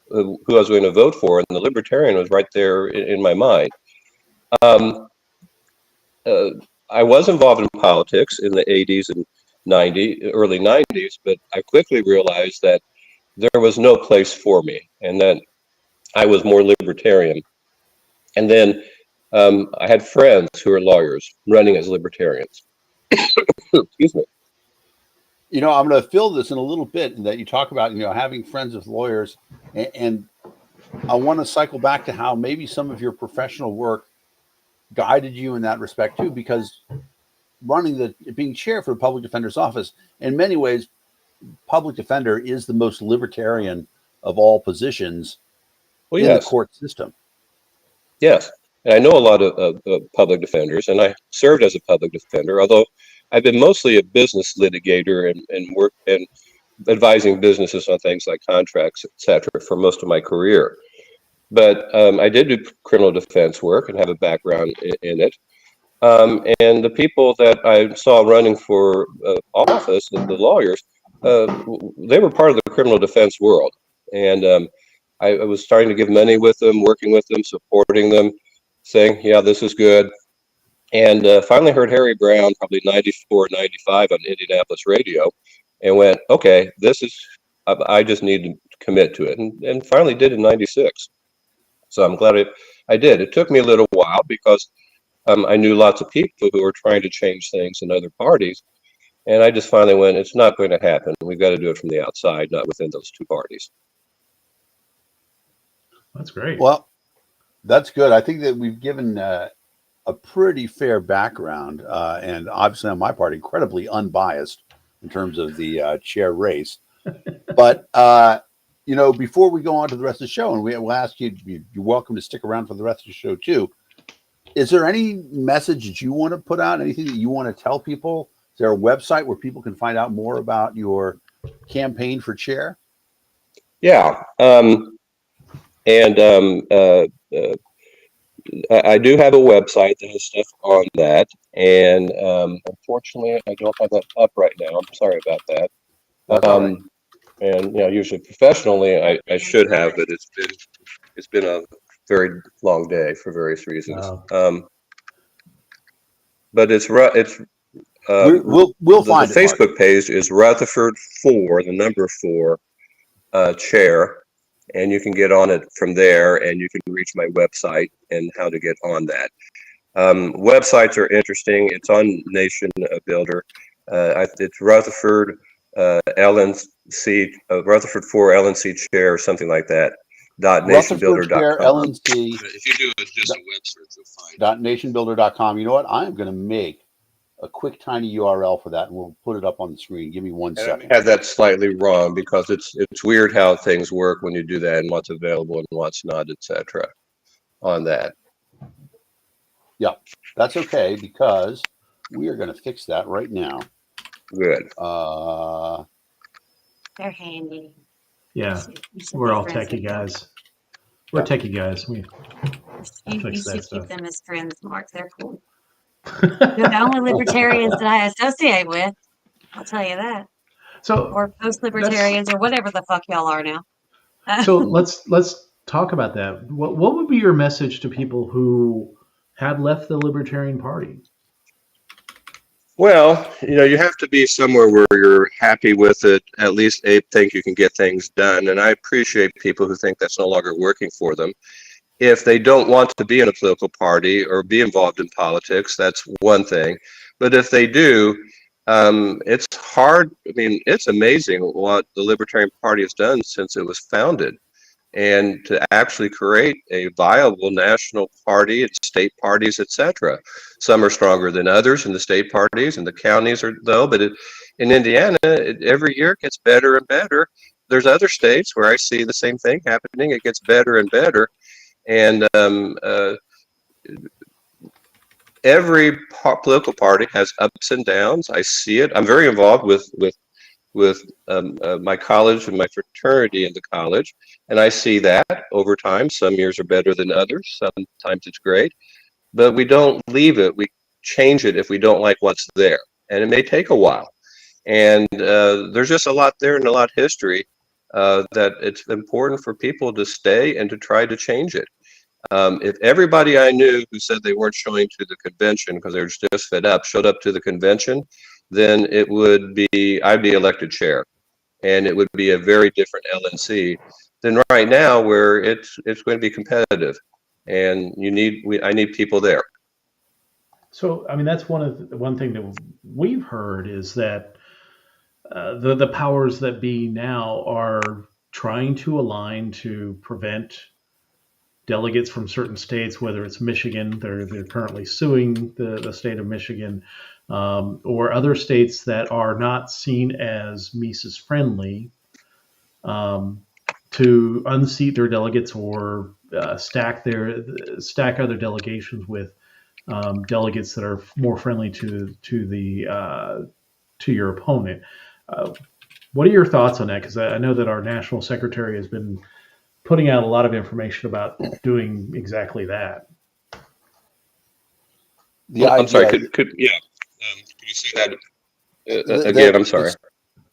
who I was going to vote for, and the Libertarian was right there in my mind. I was involved in politics in the 80s and early 90s, but I quickly realized that there was no place for me, and that I was more libertarian. And then I had friends who are lawyers running as libertarians. Excuse me. You know, I'm going to fill this in a little bit that you talk about, you know, having friends with lawyers. And I want to cycle back to how maybe some of your professional work guided you in that respect too, because being chair for the public defender's office, in many ways, public defender is the most libertarian of all positions in the court system. Yes. And I know a lot of public defenders, and I served as a public defender, although I've been mostly a business litigator and work and advising businesses on things like contracts, et cetera, for most of my career. But I did do criminal defense work and have a background in it. And the people that I saw running for office, the lawyers, they were part of the criminal defense world. And I was starting to give money with them, working with them, supporting them, saying, yeah, this is good. And finally heard Harry Brown, probably 94, 95 on Indianapolis radio, and went, okay, I just need to commit to it. And finally did in 96. So I'm glad I did. It took me a little while because I knew lots of people who were trying to change things in other parties. And I just finally went, it's not going to happen. We've got to do it from the outside, not within those two parties. That's great. Well, that's good. I think that we've given a pretty fair background, and obviously on my part, incredibly unbiased in terms of the chair race. But, you know, before we go on to the rest of the show, and we'll ask you, you're welcome to stick around for the rest of the show too. Is there any message that you want to put out? Anything that you want to tell people? Is there a website where people can find out more about your campaign for chair? Yeah. I do have a website that has stuff on that. And unfortunately, I don't have that up right now. I'm sorry about that. Right. And, you know, usually professionally, I should have, but it's been a very long day for various reasons. Wow. But we'll find it. The Facebook page is Rutherford 4, the number 4, chair, and you can get on it from there, and you can reach my website and how to get on that. Websites are interesting. It's on Nation Builder. It's Rutherford LNC, Rutherford 4 LNC chair, or something like that. .nationbuilder.com. LNC. If you do just a web search, you'll find .nationbuilder.com. You know what? I'm going to make a quick tiny URL for that, and we'll put it up on the screen. Give me 1 second. I have that slightly wrong because it's weird how things work when you do that and what's available and what's not, etc. on that. Yeah, that's okay because we are going to fix that right now. Good. They're handy. Yeah, You should we're be all friends techie with them. guys. We're techie guys. We You fix that should stuff. keep them as friends, Mark. They're cool. They're the only libertarians that I associate with. I'll tell you that. So, Or post-libertarians or whatever the fuck y'all are now. so let's talk about that. What would be your message to people who have left the Libertarian Party? Well, you know, you have to be somewhere where you're happy with it, at least think you can get things done. And I appreciate people who think that's no longer working for them. If they don't want to be in a political party or be involved in politics, that's one thing. But if they do, it's hard. I mean, it's amazing what the Libertarian Party has done since it was founded. And to actually create a viable national party and state parties, etc. Some are stronger than others in the state parties, and the counties are though. But in Indiana, every year it gets better and better. There's other states where I see the same thing happening. It gets better and better, and every political party has ups and downs. I see it. I'm very involved with my college and my fraternity in the college, and I see that over time. Some years are better than others. Sometimes it's great, but we don't leave it. We change it if we don't like what's there, and it may take a while. And there's just a lot there and a lot of history that it's important for people to stay and to try to change it. If everybody I knew who said they weren't showing to the convention because they were just fed up showed up to the convention, then I'd be elected chair, and it would be a very different LNC than right now, where it's going to be competitive, and I need people there. So, I mean, that's one thing that we've heard is that the powers that be now are trying to align to prevent delegates from certain states, whether it's Michigan, they're currently suing the state of Michigan, or other states that are not seen as Mises friendly, to unseat their delegates or stack other delegations with delegates that are more friendly to your opponent. Uh, what are your thoughts on that? Because I know that our national secretary has been putting out a lot of information about doing exactly that. I'm sorry. Could you say that again? I'm sorry.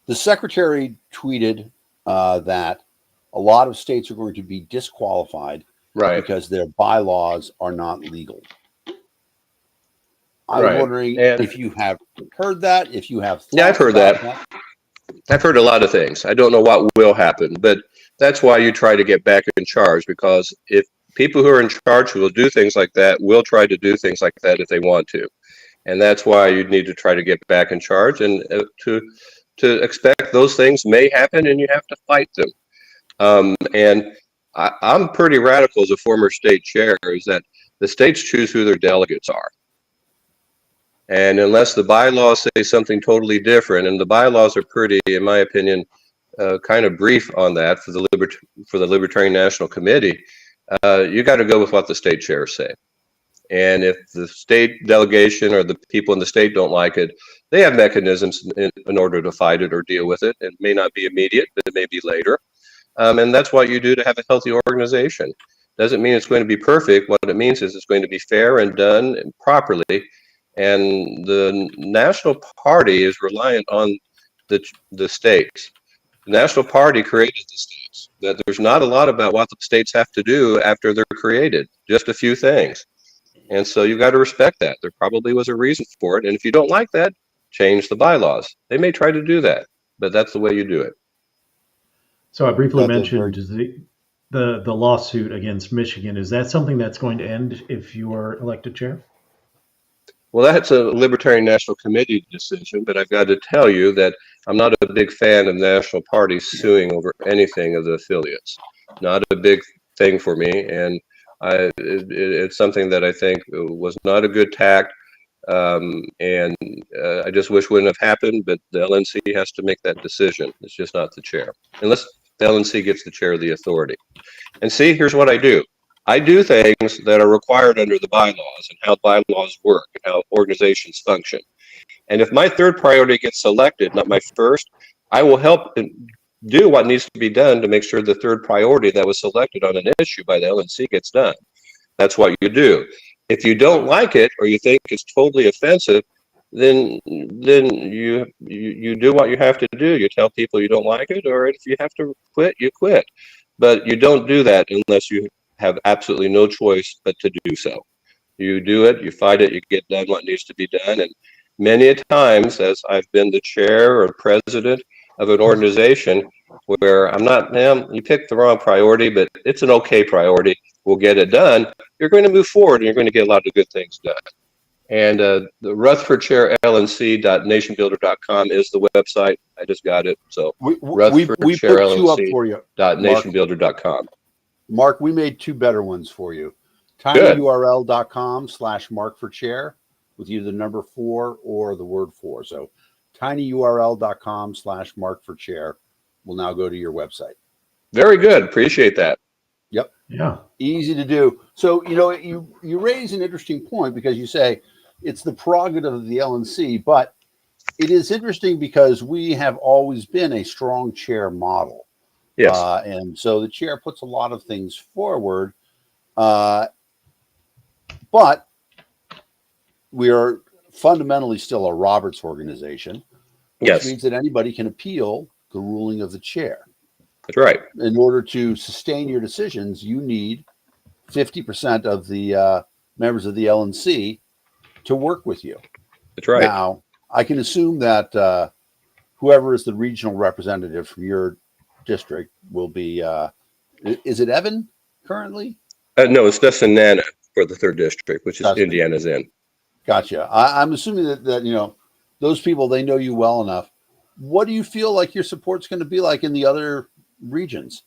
The secretary tweeted that a lot of states are going to be disqualified, right, because their bylaws are not legal. I'm wondering if you have heard that, if you have. Yeah, I've heard that. I've heard a lot of things. I don't know what will happen, but that's why you try to get back in charge, because if people who are in charge who will do things like that will try to do things like that if they want to. And that's why you need to try to get back in charge, and to expect those things may happen and you have to fight them. And I'm pretty radical as a former state chair, is that the states choose who their delegates are. And unless the bylaws say something totally different, and the bylaws are pretty, in my opinion, kind of brief on that for the Libertarian National Committee, you got to go with what the state chairs say. And if the state delegation or the people in the state don't like it, they have mechanisms in order to fight it or deal with it. It may not be immediate, but it may be later. And that's what you do to have a healthy organization. Doesn't mean it's going to be perfect. What it means is it's going to be fair and done properly. And the National Party is reliant on the states. The National Party created the states. That there's not a lot about what the states have to do after they're created, just a few things. And so you've got to respect that. There probably was a reason for it. And if you don't like that, change the bylaws. They may try to do that, but that's the way you do it. So I briefly mentioned the lawsuit against Michigan. Is that something that's going to end if you are elected chair? Well, that's a Libertarian National Committee decision, but I've got to tell you that I'm not a big fan of National Party suing over anything of the affiliates. Not a big thing for me, and it's something that I think was not a good tact, and I just wish wouldn't have happened, but the LNC has to make that decision. It's just not the chair, unless the LNC gives the chair the authority. And see, here's what I do. I do things that are required under the bylaws and how bylaws work and how organizations function. And if my third priority gets selected, not my first, I will help do what needs to be done to make sure the third priority that was selected on an issue by the LNC gets done. That's what you do. If you don't like it or you think it's totally offensive, then you do what you have to do. You tell people you don't like it, or if you have to quit, you quit. But you don't do that unless you have absolutely no choice but to do so. You do it, you fight it, you get done what needs to be done. And many a times, as I've been the chair or president of an organization where I'm not, you picked the wrong priority, but it's an okay priority, we'll get it done, you're going to move forward and you're going to get a lot of good things done. And the Rutherford Chair LNC.nationbuilder.com is the website. I just got it. So we put two up for you. .nationbuilder.com. Mark, we made two better ones for you. tinyurl.com/markforchair with either the number 4 or the word 4. So tinyurl.com/markforchair will now go to your website. Very good. Appreciate that. Yep. Yeah. Easy to do. So, you raise an interesting point because you say it's the prerogative of the LNC, but it is interesting because we have always been a strong chair model. Yes. And so the chair puts a lot of things forward, but we are fundamentally still a Roberts organization, which means that anybody can appeal the ruling of the chair. That's right. In order to sustain your decisions, you need 50% of the members of the LNC to work with you. That's right. Now, I can assume that whoever is the regional representative from your district will be Is it Evan currently? No, it's Nana for the 3rd district, which is Gotcha. Indiana's in. Gotcha. I'm assuming that those people, they know you well enough. What do you feel like your support's going to be like in the other regions?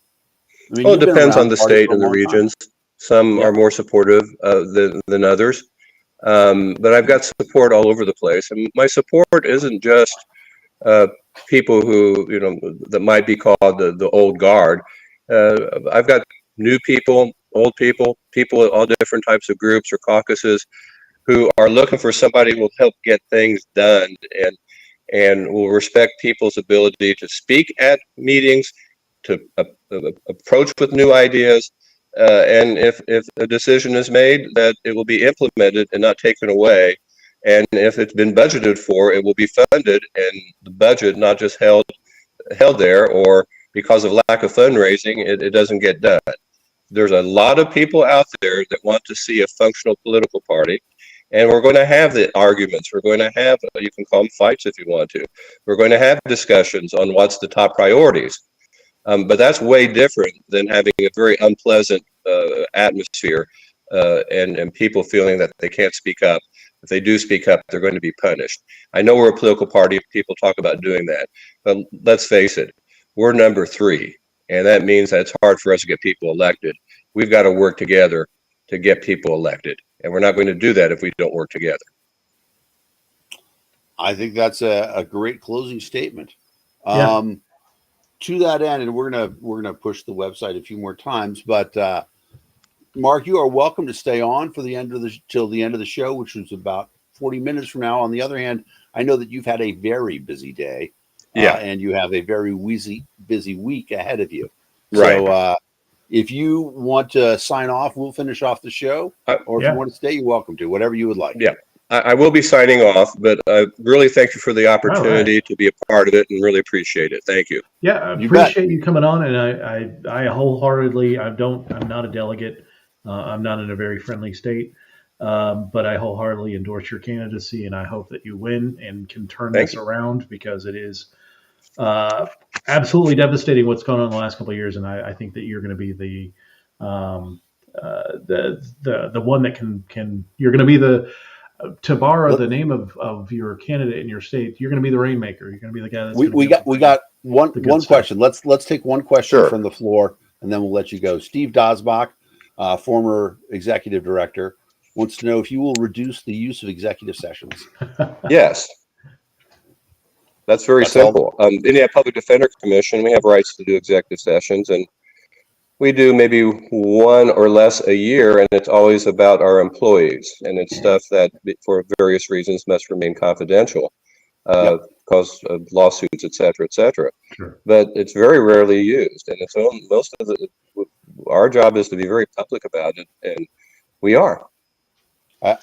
I mean, Well, it you've been depends around on the party state for a and the long time. regions. Some Yeah. are more supportive than others. But I've got support all over the place. And my support isn't just people who, that might be called the old guard. I've got new people, old people, people all different types of groups or caucuses who are looking for somebody who will help get things done and will respect people's ability to speak at meetings, to approach with new ideas, and if a decision is made, that it will be implemented and not taken away. And if it's been budgeted for, it will be funded, and the budget not just held there, or because of lack of fundraising, it doesn't get done. There's a lot of people out there that want to see a functional political party. And we're going to have the arguments. We're going to have, you can call them fights if you want to. We're going to have discussions on what's the top priorities. But that's way different than having a very unpleasant atmosphere and people feeling that they can't speak up. If they do speak up, they're going to be punished. I know we're a political party. People talk about doing that. But let's face it, we're number 3. And that means that it's hard for us to get people elected. We've got to work together to get people elected. And we're not going to do that if we don't work together. I think that's a great closing statement. Yeah. To that end, and we're gonna push the website a few more times, but Mark, you are welcome to stay on for till the end of the show, which is about 40 minutes from now. On the other hand, I know that you've had a very busy day, and you have a very busy week ahead of you. Right. So if you want to sign off, we'll finish off the show, or if you want to stay, you're welcome to. Whatever you would like. Yeah. I will be signing off, but I really thank you for the opportunity to be a part of it, and really appreciate it. Thank you. Yeah, I appreciate you coming on, and I wholeheartedly, I'm not a delegate. I'm not in a very friendly state, but I wholeheartedly endorse your candidacy, and I hope that you win and can turn this around, because it is absolutely devastating what's gone on in the last couple of years, and I think that you're going to be the one that can you're going to be the, to borrow the name of your candidate in your state, you're going to be the rainmaker. You're going to be the guy that's we got one question. Let's take one question from the floor, and then we'll let you go. Steve Dosbach, former executive director, wants to know if you will reduce the use of executive sessions. Yes. That's very simple. Indiana Public Defender Commission, we have rights to do executive sessions, and we do maybe one or less a year, and it's always about our employees, and it's stuff that for various reasons must remain confidential because of lawsuits, et cetera, et cetera. Sure. But it's very rarely used, and it's most of our job is to be very public about it, and we are.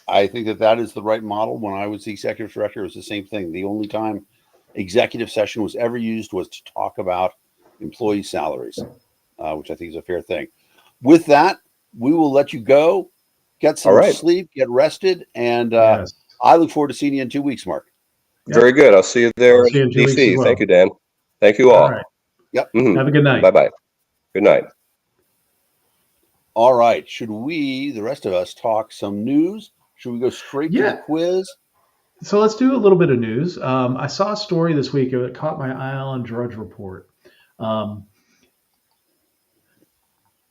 I think that is the right model. When I was the executive director, it was the same thing. The only time executive session was ever used was to talk about employee salaries, which I think is a fair thing. With that, we will let you go, get some sleep, get rested, and I look forward to seeing you in 2 weeks, Mark. Very good. I'll see you there in DC. Well. Thank you, Dan. Thank you all. Right. Yep. Mm-hmm. Have a good night. Bye-bye. Good night. All right. Should we, the rest of us, talk some news? Should we go straight to the quiz? So let's do a little bit of news. I saw a story this week that caught my eye on Drudge Report. I'm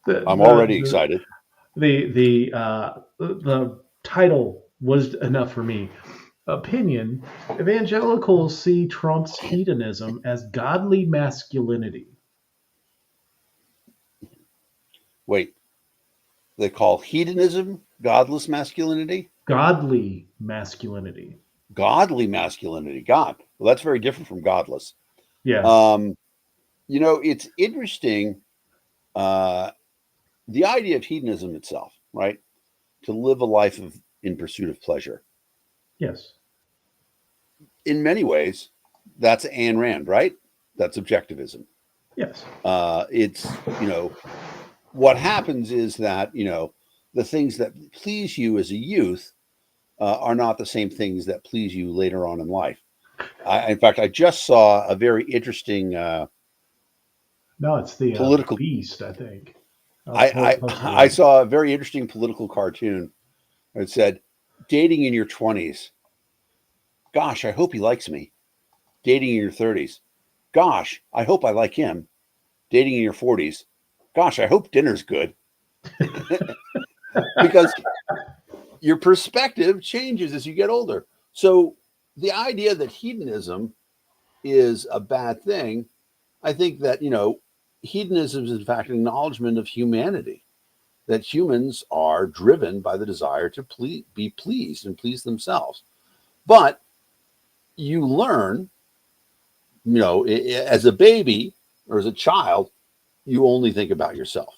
already excited. The title was enough for me. Opinion: Evangelicals see Trump's hedonism as godly masculinity. Wait, they call hedonism godless masculinity? Godly masculinity. Godly masculinity. God. Well, that's very different from godless. Yeah. It's interesting. The idea of hedonism itself, right? To live a life in pursuit of pleasure. Yes. In many ways, that's Ayn Rand, right? That's objectivism. Yes. It's, what happens is that, the things that please you as a youth are not the same things that please you later on in life. In fact, I just saw a very interesting no, it's the political Beast, I think. I saw a very interesting political cartoon. It said, dating in your 20s. Gosh, I hope he likes me. Dating in your 30s. Gosh, I hope I like him. Dating in your 40s. Gosh, I hope dinner's good. Because your perspective changes as you get older. So the idea that hedonism is a bad thing, I think that, hedonism is in fact an acknowledgement of humanity, that humans are driven by the desire to be pleased and please themselves. But you learn, as a baby or as a child, you only think about yourself.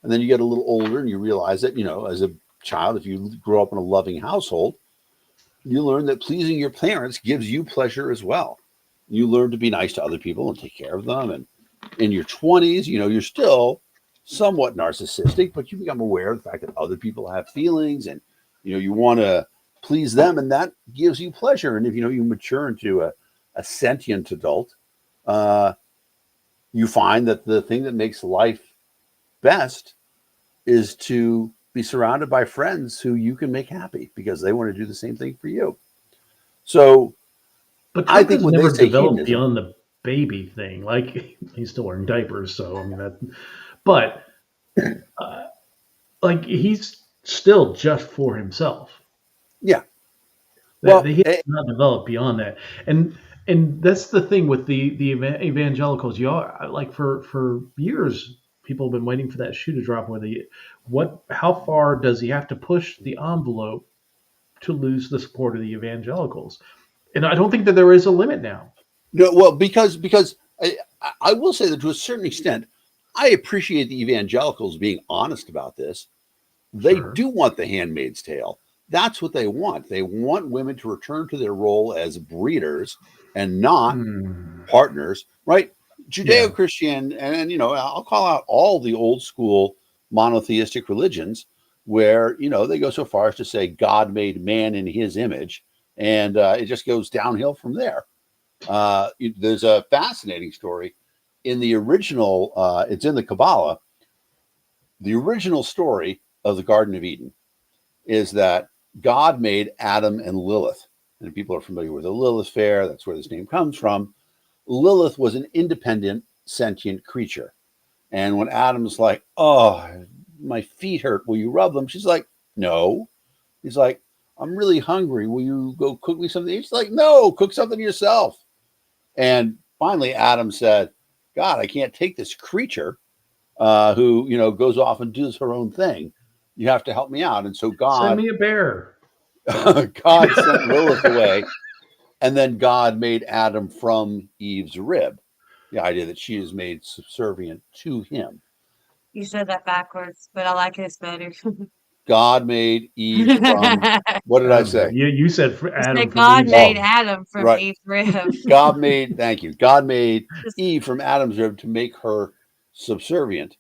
And then you get a little older and you realize that, as a child, if you grow up in a loving household, you learn that pleasing your parents gives you pleasure as well. You learn to be nice to other people and take care of them. And in your 20s, you're still somewhat narcissistic, but you become aware of the fact that other people have feelings and, you want to please them, and that gives you pleasure. And if, you mature into a sentient adult, you find that the thing that makes life best is to be surrounded by friends who you can make happy because they want to do the same thing for you. So, but I think when never they say developed hedonism, beyond the baby thing. Like, he's still wearing diapers, so I mean that. But like, he's still just for himself. yeah. Well, he has not developed beyond that, and that's the thing with the evangelicals. You are like, for years, people have been waiting for that shoe to drop. How far does he have to push the envelope to lose the support of the evangelicals? And I don't think that there is a limit now. No, well, because I will say that to a certain extent, I appreciate the evangelicals being honest about this. They do want the Handmaid's Tale. That's what they want. They want women to return to their role as breeders and not partners, right? Judeo-Christian, and I'll call out all the old school monotheistic religions where they go so far as to say God made man in His image, and it just goes downhill from there. There's a fascinating story in the original. It's in the Kabbalah. The original story of the Garden of Eden is that God made Adam and Lilith. And people are familiar with the Lilith fair. That's where this name comes from. Lilith was an independent, sentient creature. And when Adam's like, oh, my feet hurt, will you rub them? She's like, no. He's like, I'm really hungry. Will you go cook me something? She's like, no, cook something yourself. And finally, Adam said, God, I can't take this creature who, goes off and does her own thing. You have to help me out. And so God... Send me a bear. God sent Lilith away, and then God made Adam from Eve's rib. The idea that she is made subservient to him. You said that backwards, but I like his better. God made Eve from... What did I say? You said Adam. God made Adam from Eve's rib. Thank you. God made Eve from Adam's rib to make her subservient.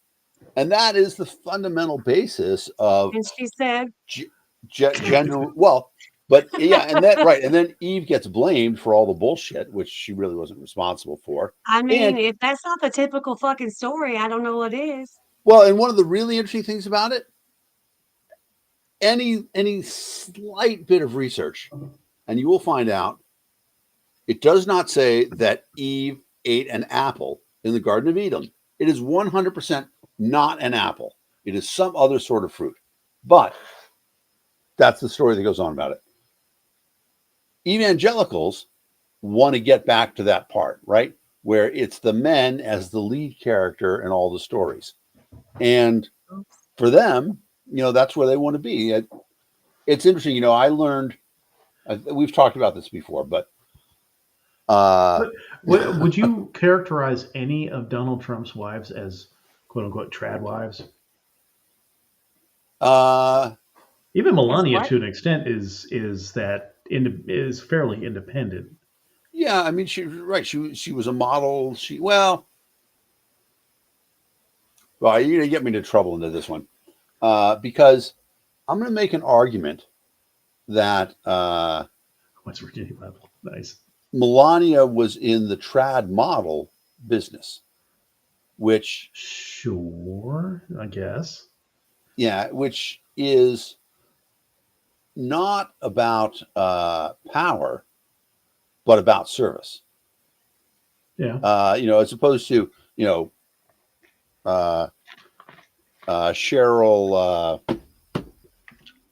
And that is the fundamental basis of... And she said... gender... Well, but yeah, and that, right. And then Eve gets blamed for all the bullshit, which she really wasn't responsible for. I mean, if that's not the typical fucking story, I don't know what is. Well, and one of the really interesting things about it, any slight bit of research, and you will find out, it does not say that Eve ate an apple in the Garden of Eden. It is 100% not an apple. It is some other sort of fruit. But that's the story that goes on about it. Evangelicals want to get back to that part, right? Where it's the men as the lead character in all the stories. And for them, that's where they want to be. It's interesting. I learned, we've talked about this before, but would you characterize any of Donald Trump's wives as quote unquote trad wives? Even Melania, to an extent, is fairly independent. Yeah, I mean, she was a model. Well, you're gonna get me into trouble into this one, because I'm gonna make an argument that what's Virginia level? Nice. Melania was in the trad model business. which Sure, I guess. yeah, which is not about power, but about service. Yeah. As opposed to uh, Sheryl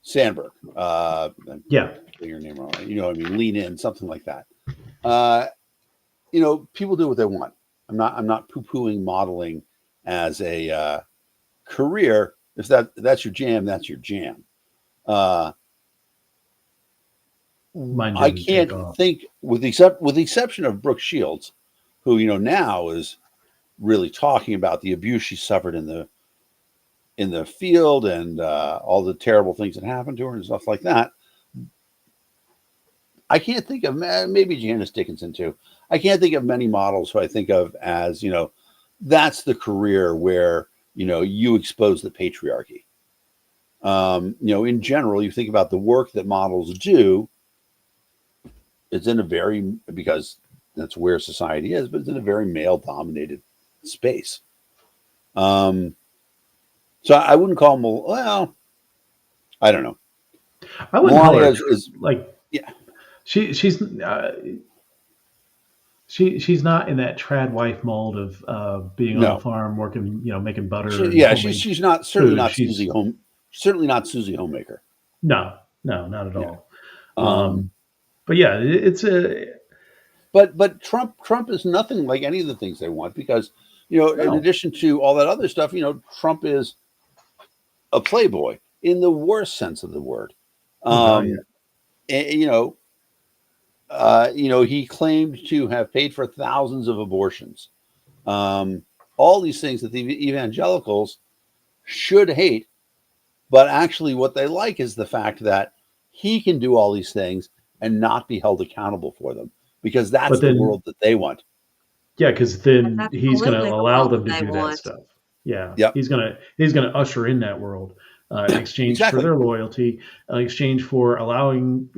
Sandberg. Yeah. Your name wrong. What I mean, lean in, something like that. People do what they want. I'm not poo-pooing modeling as a career. If that's your jam, that's your jam. Mine I didn't take can't off. think, with the exception of Brooke Shields, who now is really talking about the abuse she suffered in the field and all the terrible things that happened to her and stuff like that. I can't think of, maybe Janice Dickinson too. I can't think of many models who I think of as, that's the career where, you expose the patriarchy. In general, you think about the work that models do, it's because that's where society is, but it's in a very male dominated space. So I wouldn't call them, well, I don't know. I wouldn't call Melania her like, yeah. she's not in that trad wife mold of being on the No. farm working, making butter. She's not certainly food. not Susie Home. Certainly not Susie Homemaker. No, not at Yeah. all. But yeah, it's a. But Trump is nothing like any of the things they want because in addition to all that other stuff, Trump is a playboy in the worst sense of the word. He claimed to have paid for thousands of abortions. All these things that the evangelicals should hate, but actually what they like is the fact that he can do all these things and not be held accountable for them, because that's the world that they want. Yeah, because then That's he's going to absolutely the allow world them to that they do that want. stuff. Yeah, Yep. he's gonna usher in that world in exchange Exactly. for their loyalty, in exchange for allowing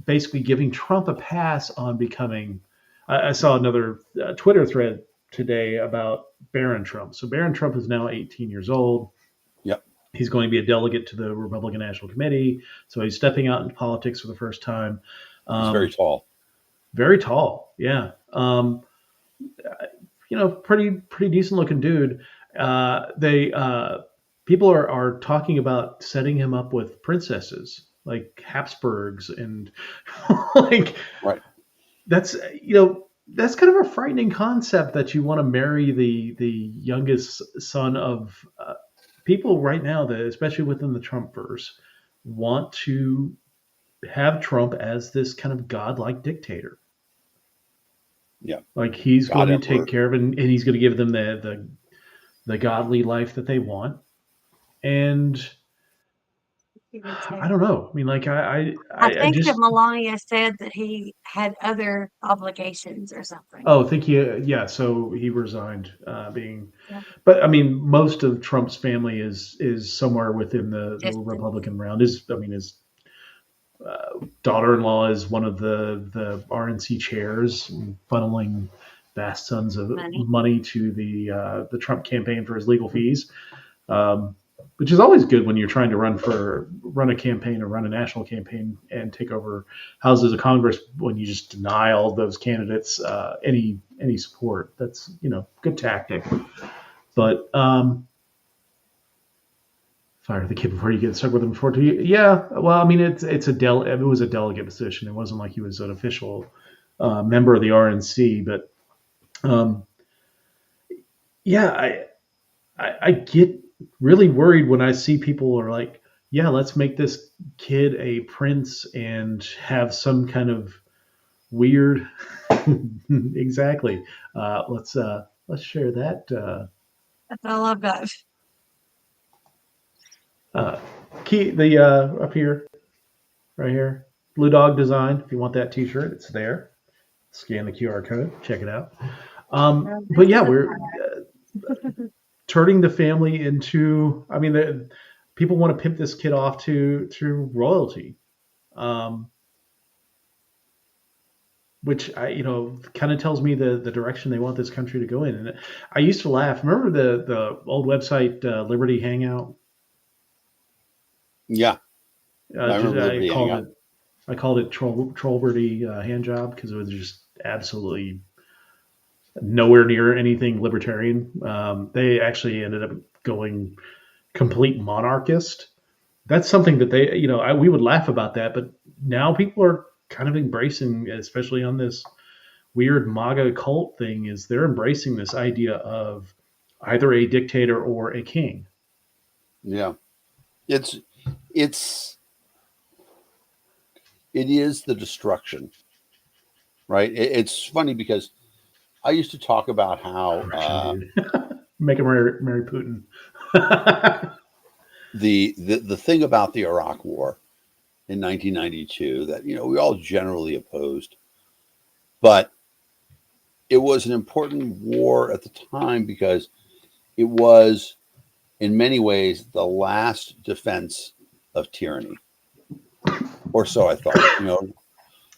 basically giving Trump a pass on becoming. I saw another Twitter thread today about Barron Trump. So Barron Trump is now 18 years old. Yep. He's going to be a delegate to the Republican National Committee. So he's stepping out into politics for the first time. He's very tall. Very tall. Yeah. Pretty decent looking dude. People are talking about setting him up with princesses like Habsburgs and like right. That's kind of a frightening concept that you want to marry the youngest son of people right now that, especially within the Trumpverse, want to have Trump as this kind of godlike dictator. Yeah, like he's God going to Emperor. take care of it, and he's going to give them the godly life that they want. And I don't know. I mean, like I I think that just Melania said that he had other obligations or something. I think so he resigned being. Yeah. But I mean, most of Trump's family is somewhere within the Distant. Republican round. His daughter-in-law is one of the RNC chairs, funneling vast sums of money to the Trump campaign for his legal fees, which is always good when you're trying to run a campaign or run a national campaign and take over houses of Congress, when you just deny all of those candidates any support. That's good tactic. But fire the kid before you get stuck with him before too. Yeah, well, I mean, it was a delegate position. It wasn't like he was an official member of the RNC. But I get really worried when I see people are like, yeah, let's make this kid a prince and have some kind of weird. Exactly. Let's share that. That's all I've got. Up here, right here, Blue Dog Design. If you want that T-shirt, it's there. Scan the QR code, check it out. But yeah, we're turning the family into. I mean, people want to pimp this kid off to royalty. which kind of tells me the direction they want this country to go in. And I used to laugh. Remember the old website Liberty Hangout? Yeah, I remember Liberty Hangout. I called it Trollberty hand job because it was just absolutely nowhere near anything libertarian. They actually ended up going complete monarchist. That's something that they, we would laugh about that, but now people are kind of embracing, especially on this weird MAGA cult thing, is they're embracing this idea of either a dictator or a king. Yeah, it is the destruction, right? It's funny because I used to talk about how make him marry Putin. the thing about the Iraq War in 1992 that we all generally opposed, but it was an important war at the time because it was in many ways the last defense of tyranny, or so I thought.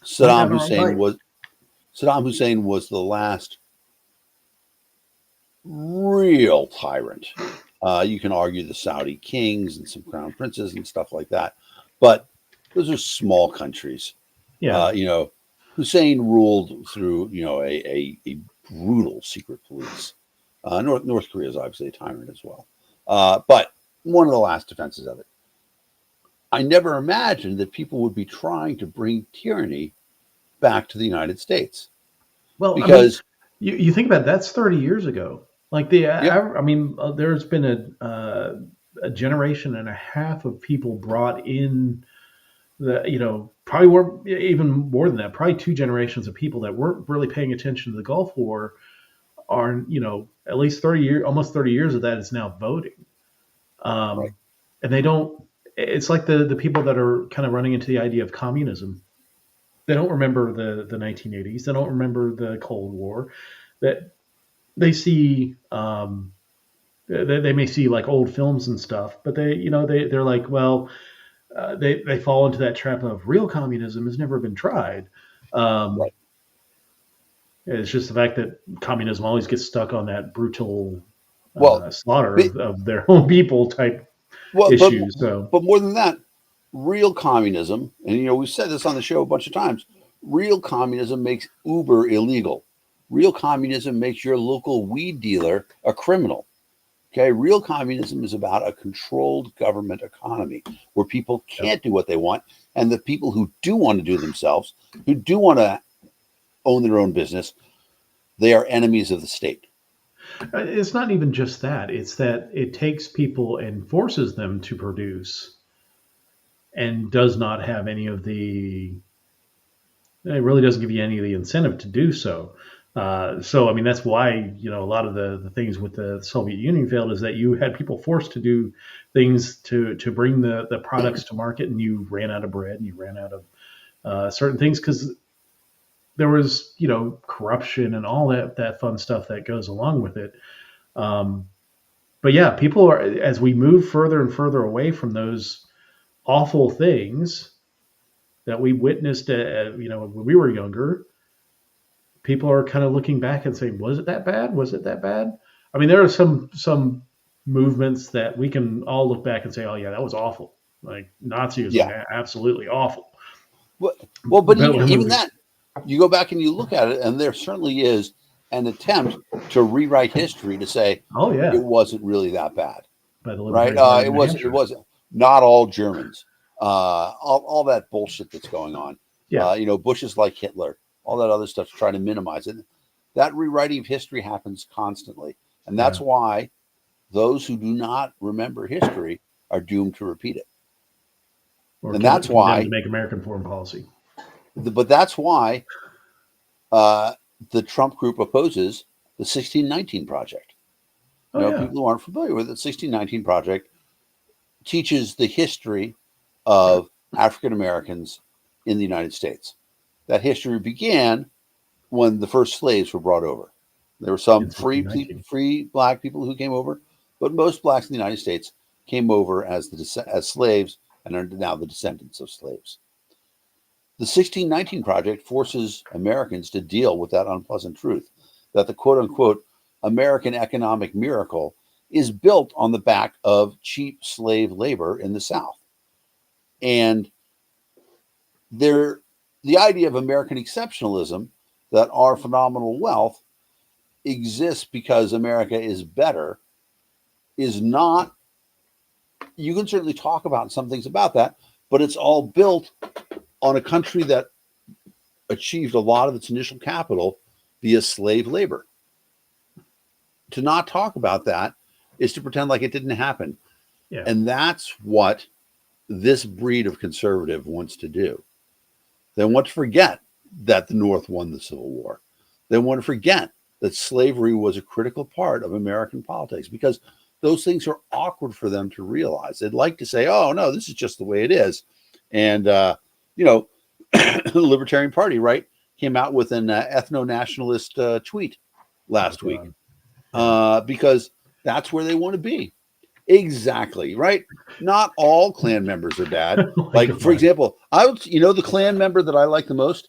Saddam Hussein was the last real tyrant. You can argue the Saudi kings and some crown princes and stuff like that, but those are small countries. Yeah. Hussein ruled through a brutal secret police. North Korea is obviously a tyrant as well, but one of the last defenses of it. I never imagined that people would be trying to bring tyranny back to the United States. Well, because you think about it, that's 30 years ago. Like there's been a generation and a half of people brought in probably were even more than that, probably 2 generations of people that weren't really paying attention to the Gulf War are, at least 30 years, almost 30 years of that is now voting. Right. And they don't, it's like the people that are kind of running into the idea of communism. They don't remember the 1980s. They don't remember the Cold War. That they see, they may see like old films and stuff, but they're like, well, they fall into that trap of real communism has never been tried. Right. It's just the fact that communism always gets stuck on that brutal slaughter of their own people type issues. But more than that, real communism, and we've said this on the show a bunch of times, real communism makes Uber illegal. Real communism makes your local weed dealer a criminal. Okay, real communism is about a controlled government economy where people can't do what they want, and the people who do want to do themselves, who do want to own their own business, they are enemies of the state. It's not even just that. It's that it takes people and forces them to produce and does not have any of the, it really doesn't give you any of the incentive to do so. That's why, a lot of the things with the Soviet Union failed is that you had people forced to do things to bring the products to market, and you ran out of bread and you ran out of certain things because there was, corruption and all that fun stuff that goes along with it. But yeah, people are, as we move further and further away from those awful things that we witnessed, when we were younger, people are kind of looking back and saying, was it that bad? Was it that bad? I mean, there are some movements that we can all look back and say, oh yeah, that was awful. Like Nazism, absolutely awful. Well, but even that, you go back and you look at it, and there certainly is an attempt to rewrite history to say, oh yeah, it wasn't really that bad, right? It wasn't. Not all Germans. All that bullshit that's going on. Yeah. Bush is like Hitler. All that other stuff to try to minimize it. That rewriting of history happens constantly, and that's why those who do not remember history are doomed to repeat it. And that's why to make American foreign policy. But that's why the Trump group opposes the 1619 Project. People who aren't familiar with it, 1619 Project teaches the history of African Americans in the United States. That history began when the first slaves were brought over. There were some free black people who came over, but most blacks in the United States came over as slaves and are now the descendants of slaves. The 1619 Project forces Americans to deal with that unpleasant truth that the quote unquote American economic miracle is built on the back of cheap slave labor in the South. And the idea of American exceptionalism, that our phenomenal wealth exists because America is better, is not, you can certainly talk about some things about that, but it's all built on a country that achieved a lot of its initial capital via slave labor. To not talk about that is to pretend like it didn't happen. Yeah. And that's what this breed of conservative wants to do. They want to forget that the North won the Civil War. They want to forget that slavery was a critical part of American politics, because those things are awkward for them to realize. They'd like to say, oh, no, this is just the way it is. And, the Libertarian Party, right, came out with an ethno-nationalist tweet last week because that's where they want to be. Exactly, right? Not all Klan members are bad. Like, for example, the Klan member that I like the most,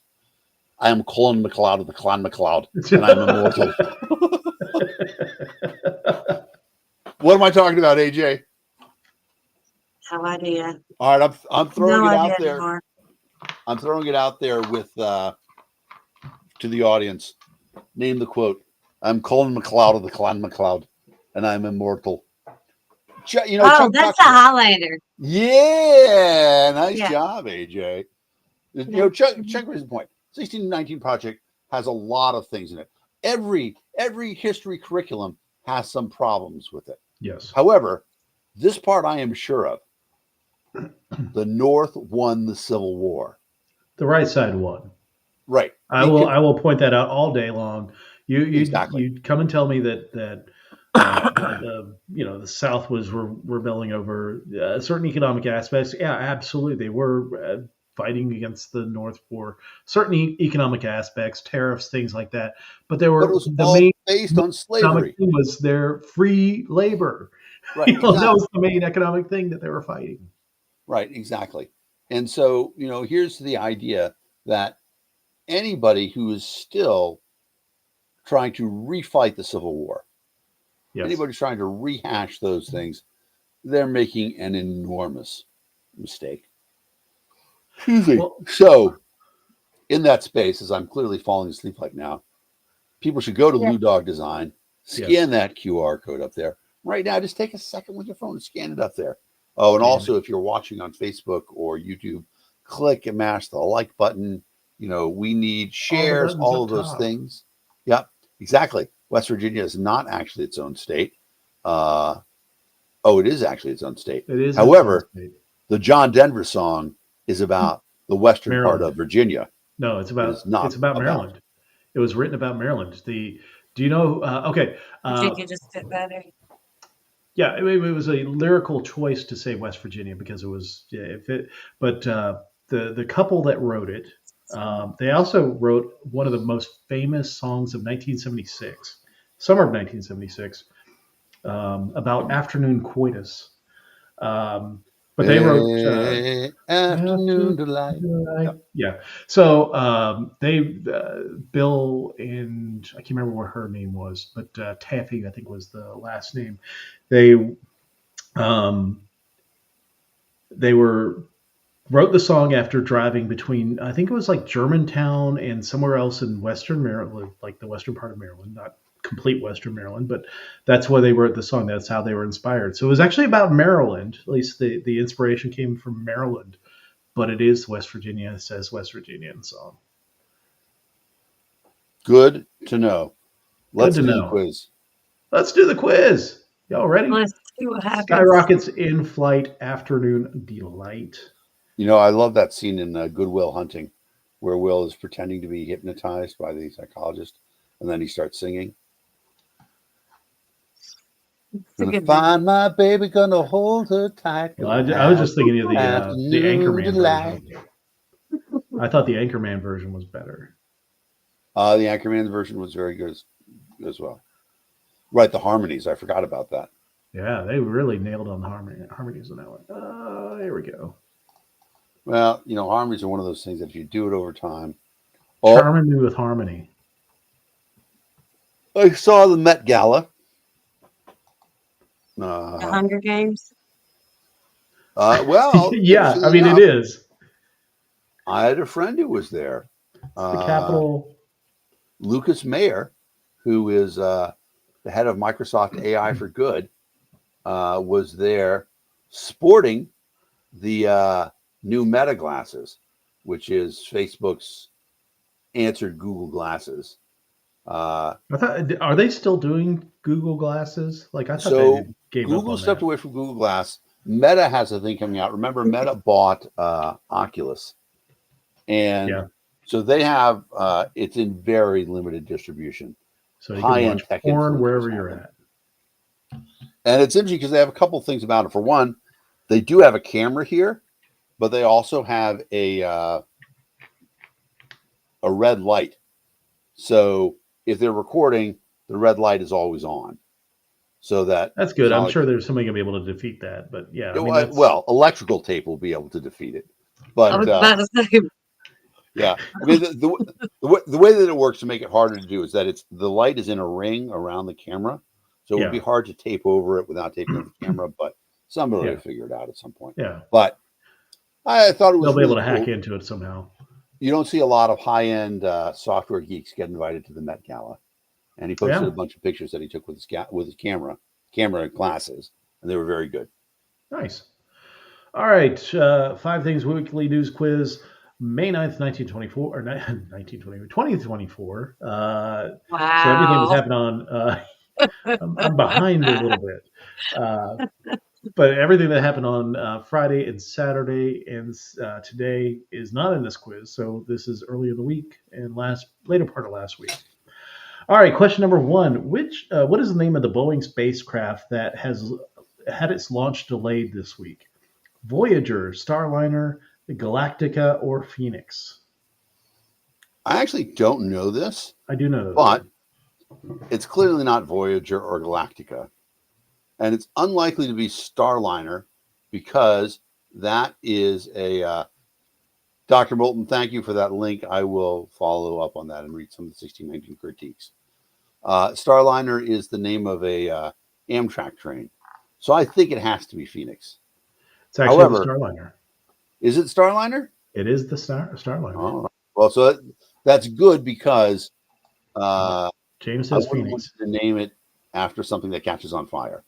I am Colin McLeod of the Clan McLeod, and I'm immortal. What am I talking about, AJ? No idea. All right, I'm throwing No it out idea there. anymore. I'm throwing it out there with to the audience. Name the quote. I'm Colin McLeod of the Clan McLeod, and I'm immortal. Chuck That's the Highlander. Yeah, nice Yeah. job, AJ. Chuck raised the point. 1619 Project has a lot of things in it. Every history curriculum has some problems with it. Yes. However, this part I am sure of. The North won the Civil War. The right side won. Right. I will point that out all day long. Exactly. You come and tell me that the South was rebelling over certain economic aspects. Yeah, absolutely, they were fighting against the North for certain economic aspects, tariffs, things like that. But there were it was all based on slavery. Thing was their free labor. Right. Exactly. That was the main economic thing that they were fighting. Right. Exactly. And so here's the idea that anybody who is still trying to refight the Civil War, anybody trying to rehash those things, they're making an enormous mistake. So, in that space, as I'm clearly falling asleep like now, people should go to Blue Dog Design, scan that QR code up there. Right now, just take a second with your phone and scan it up there. Oh, and also, if you're watching on Facebook or YouTube, click and mash the like button. We need shares, all of those things. Yep, exactly. West Virginia is not actually its own state. It is actually its own state. It is. However, the John Denver song is about the western part of Virginia. No, it's about Maryland. It was written about Maryland. Do you know? Okay. Virginia just fit better. Yeah, it was a lyrical choice to say West Virginia because it was But the couple that wrote it, they also wrote one of the most famous songs of 1976, summer of 1976, about afternoon coitus. But they wrote Afternoon Delight. Yeah. So Bill and I can't remember what her name was, but Taffy, I think, was the last name. They wrote the song after driving between, I think it was like Germantown and somewhere else in Western Maryland, like the western part of Maryland, not complete Western Maryland, but that's where they wrote the song. That's how they were inspired. So it was actually about Maryland. At least the inspiration came from Maryland, but it is West Virginia. It says West Virginia in the song. Good to know. Let's do the quiz. Let's do the quiz. Y'all ready? Let's see what happens. Skyrockets in flight, afternoon delight. I love that scene in Good Will Hunting where Will is pretending to be hypnotized by the psychologist, and then he starts singing. Gonna find my baby, gonna hold her tight. Well, I was just thinking of the Anchorman version. I thought the Anchorman version was better. The Anchorman version was very good as well. Right, the harmonies. I forgot about that. Yeah, they really nailed on the harmonies on that one. There we go. Well, harmonies are one of those things that if you do it over time. Charming me with harmony. I saw the Met Gala. The Hunger Games. Well, Yeah, I mean, enough, it is. I had a friend who was there. It's the capital. Lucas Mayer, who is the head of Microsoft AI for Good, was there sporting the new Meta glasses, which is Facebook's answered Google glasses. I thought, are they still doing Google glasses? Like I thought So they gave up Google on stepped that. away from Google Glass. Meta has a thing coming out. Remember, Meta bought Oculus, and Yeah. so they have it's in very limited distribution. So you can watch porn wherever you're at. And it's interesting because they have a couple of things about it. For one, they do have a camera here, but they also have a red light. So if they're recording, the red light is always on. So that's good. I'm sure there's somebody gonna be able to defeat that. But yeah, I mean, well, electrical tape will be able to defeat it. But I was about to say. yeah, I mean, the way that it works to make it harder to do is that the light is in a ring around the camera, so it would be hard to tape over it without taping over the camera. But somebody will figure it out at some point. Yeah, but I thought it was they'll be really able to cool. hack into it somehow. You don't see a lot of high-end software geeks get invited to the Met Gala, and he posted a bunch of pictures that he took with his camera and glasses, and they were very good. Nice. All right, 5 Things Weekly News Quiz, May 9th, 1924, or 2024. Wow. So everything was happening on, I'm behind a little bit. But everything that happened on Friday and Saturday and today is not in this quiz. So this is early in the week and later part of last week. All right, question number 1. What is the name of the Boeing spacecraft that has had its launch delayed this week? Voyager, Starliner, Galactica, or Phoenix? I actually don't know this. I do know that. But it's clearly not Voyager or Galactica. And it's unlikely to be Starliner because that is a Dr. Moulton, thank you for that link. I will follow up on that and read some of the 1619 critiques. Starliner is the name of a Amtrak train. So I think it has to be Phoenix. It's actually the Starliner. Is it Starliner? It is the Starliner. Oh, well, so that's good because James says Phoenix. To name it after something that catches on fire.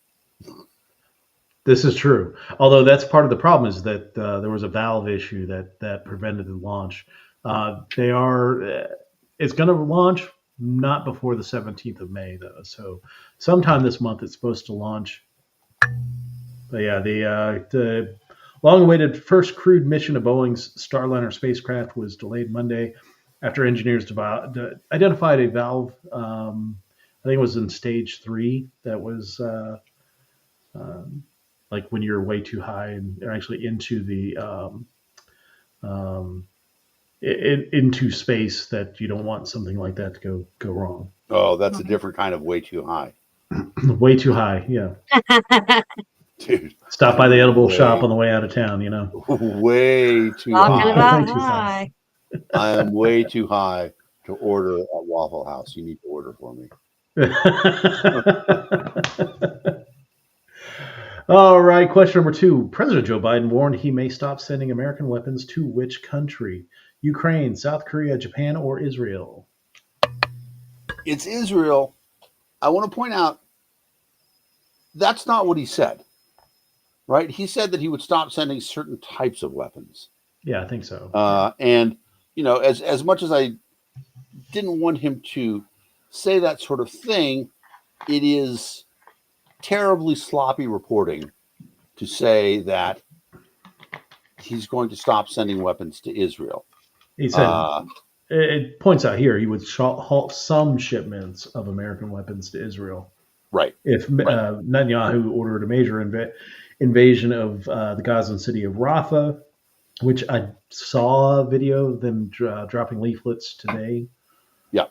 This is true. Although that's part of the problem is that there was a valve issue that prevented the launch. It's going to launch not before the 17th of May though. So sometime this month it's supposed to launch. But yeah, the long-awaited first crewed mission of Boeing's Starliner spacecraft was delayed Monday after engineers identified a valve. I think it was in stage 3 that was like when you're way too high and they're actually into the into space that you don't want something like that to go wrong. Oh, that's a different kind of way too high. Way too high, yeah. Dude. Stop by the edible shop on the way out of town, Way too Talking high. about high. I am way too high to order at Waffle House. You need to order for me. All right, question number 2. President Joe Biden warned he may stop sending American weapons to which country? Ukraine, South Korea, Japan, or Israel? It's Israel. I want to point out that's not what he said, right? He said that he would stop sending certain types of weapons. Yeah, I think so. And, as much as I didn't want him to say that sort of thing, it is terribly sloppy reporting to say that he's going to stop sending weapons to Israel. He said, it points out here, he would halt some shipments of American weapons to Israel. Right. If Netanyahu ordered a major invasion of the Gazan city of Rafah, which I saw a video of them dropping leaflets today. Yeah.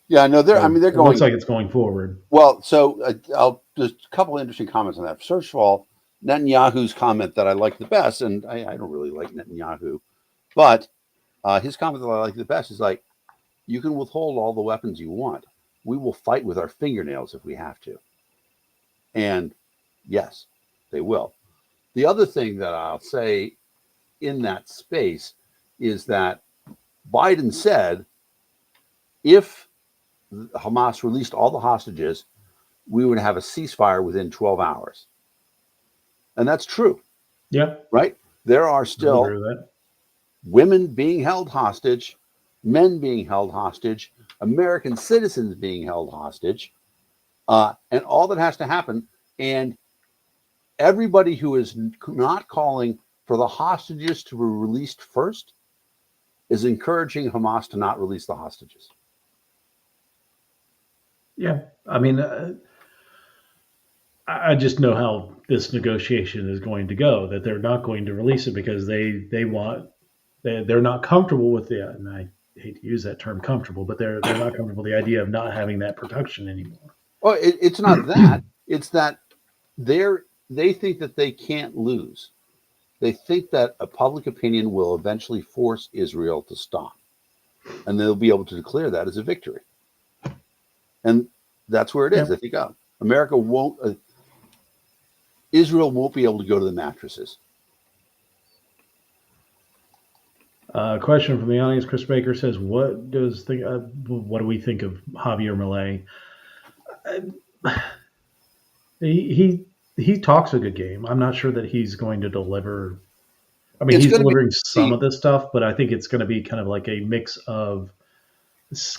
Yeah, no, they're going. Looks like it's going forward. Well, so there's a couple of interesting comments on that. First of all, Netanyahu's comment that I like the best, and I don't really like Netanyahu, but his comment that I like the best is like, you can withhold all the weapons you want. We will fight with our fingernails if we have to. And yes, they will. The other thing that I'll say in that space is that Biden said if Hamas released all the hostages, we would have a ceasefire within 12 hours. And that's true. Yeah. Right? There are still women being held hostage, men being held hostage, American citizens being held hostage, and all that has to happen. And everybody who is not calling for the hostages to be released first is encouraging Hamas to not release the hostages. Yeah. I mean, I just know how this negotiation is going to go, that they're not going to release it because they're not comfortable with the, and I hate to use that term comfortable, but they're not comfortable with the idea of not having that protection anymore. Well, it's not that. It's that they think that they can't lose. They think that a public opinion will eventually force Israel to stop, and they'll be able to declare that as a victory. And that's where it is. Yeah. I think America won't. Israel won't be able to go to the mattresses. Question from the audience. Chris Baker says, what do we think of Javier Milei? He talks a good game. I'm not sure that he's going to deliver. I mean, he's delivering some of this stuff, but I think it's going to be kind of like a mix of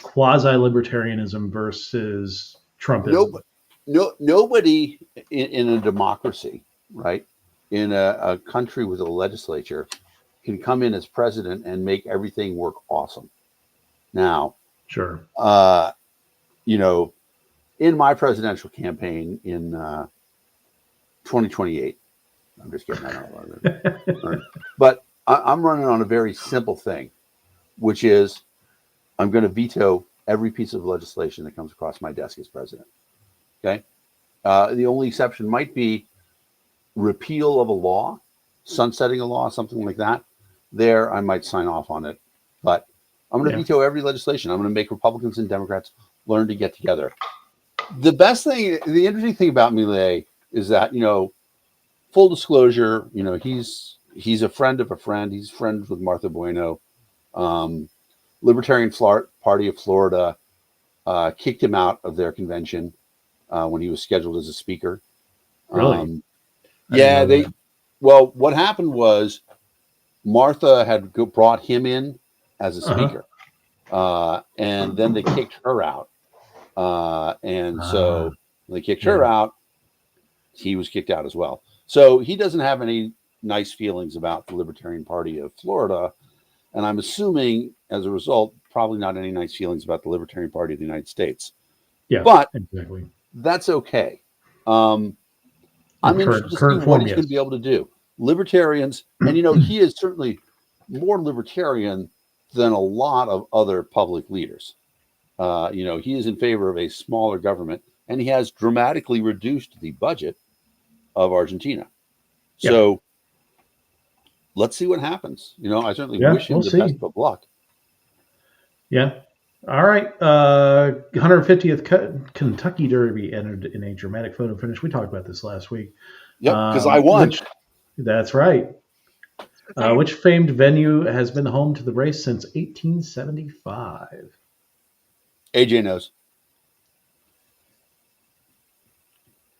quasi-libertarianism versus Trumpism. Nobody in a democracy, right, in a country with a legislature, can come in as president and make everything work awesome. Now, sure, in my presidential campaign in 2028, I'm just getting that out loud. But I'm running on a very simple thing, which is I'm going to veto every piece of legislation that comes across my desk as president. Okay. The only exception might be repeal of a law, sunsetting a law, something like that. There, I might sign off on it. But I'm going to veto every legislation. I'm going to make Republicans and Democrats learn to get together. The interesting thing about Milei is that, full disclosure, he's a friend of a friend. He's friends with Martha Bueno. Libertarian Party of Florida kicked him out of their convention when he was scheduled as a speaker. Really? What happened was Martha had brought him in as a speaker, and then they kicked her out. So when they kicked her out, he was kicked out as well. So he doesn't have any nice feelings about the Libertarian Party of Florida. And I'm assuming, as a result, probably not any nice feelings about the Libertarian Party of the United States. Yeah, but exactly. That's okay. I'm interested to see what he's going to be able to do. Libertarians, and he is certainly more libertarian than a lot of other public leaders. He is in favor of a smaller government, and he has dramatically reduced the budget of Argentina. So let's see what happens. I certainly wish him the best of luck. Yeah. All right. 150th Kentucky Derby ended in a dramatic photo finish. We talked about this last week. Yep, because I won. That's right. Which famed venue has been home to the race since 1875? AJ knows.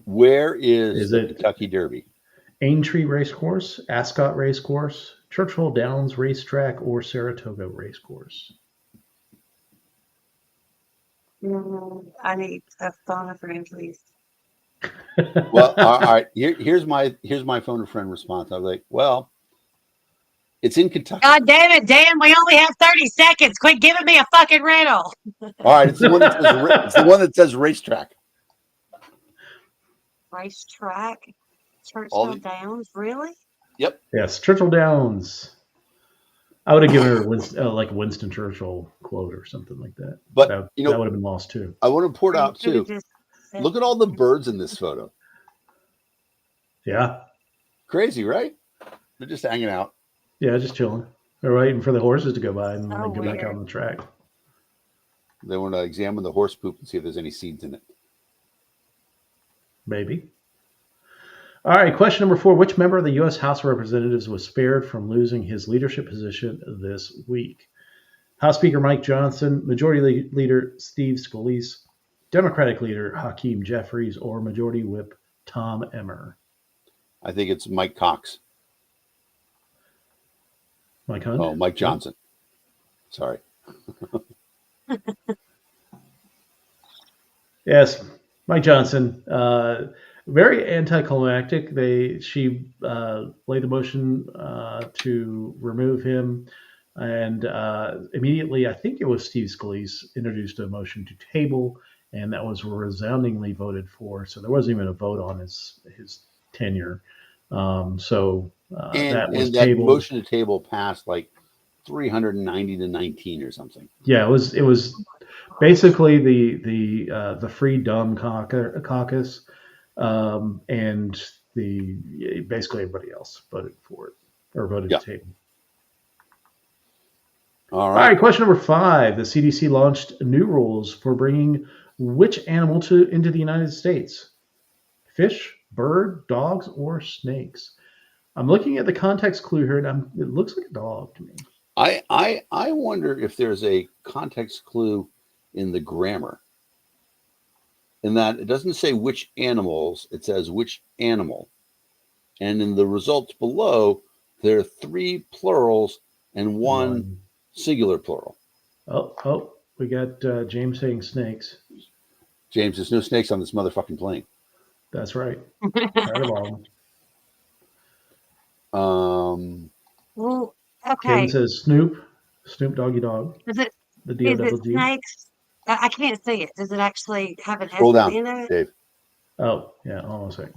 Where is the Kentucky Derby? Aintree Racecourse, Ascot Racecourse, Churchill Downs Racetrack, or Saratoga Racecourse? I need a phone a friend, please. Well, all right. Here's my phone a friend response. I was like, well, it's in Kentucky. God damn it, Dan! We only have 30 seconds. Quit giving me a fucking riddle. All right, it's the one that says racetrack. Racetrack, Churchill Downs, really? Yep. Yes, Churchill Downs. I would have given her like a Winston Churchill quote or something like that. But that would have been lost too. I want to point out too. Look at all the birds in this photo. Yeah. Crazy, right? They're just hanging out. Yeah, just chilling. They're waiting for the horses to go by and then So they go back weird. on the track. They want to examine the horse poop and see if there's any seeds in it. Maybe. All right, question number 4. Which member of the U.S. House of Representatives was spared from losing his leadership position this week? House Speaker Mike Johnson, Majority Leader Steve Scalise, Democratic Leader Hakeem Jeffries, or Majority Whip Tom Emmer? I think it's Mike Cox. Mike Hunt? Oh, Mike Johnson. Sorry. Yes, Mike Johnson. Very anticlimactic. She laid the motion to remove him, and immediately, I think it was Steve Scalise introduced a motion to table, and that was resoundingly voted for. So there wasn't even a vote on his tenure. And That was that tabled. motion to table passed like 390 to 19 or something. Yeah, it was basically the Free Dumb Caucus, and basically everybody else voted for it or voted to table. All right, question number 5. The CDC launched new rules for bringing which animal into the United States? Fish, bird, dogs, or snakes? I'm looking at the context clue here, and it looks like a dog to me. I wonder if there's a context clue in the grammar, in that it doesn't say which animals, it says which animal. And in the results below, there are 3 plurals and one singular plural. Oh, we got James saying snakes. James, there's no snakes on this motherfucking plane. That's right. Right along. Well, okay. Kevin says Snoop Doggy Dog. Is it D-O-double-G. snakes? I can't see it. Does it actually have an S Scroll at down, the end of it? Dave. Oh, yeah, hold on a second.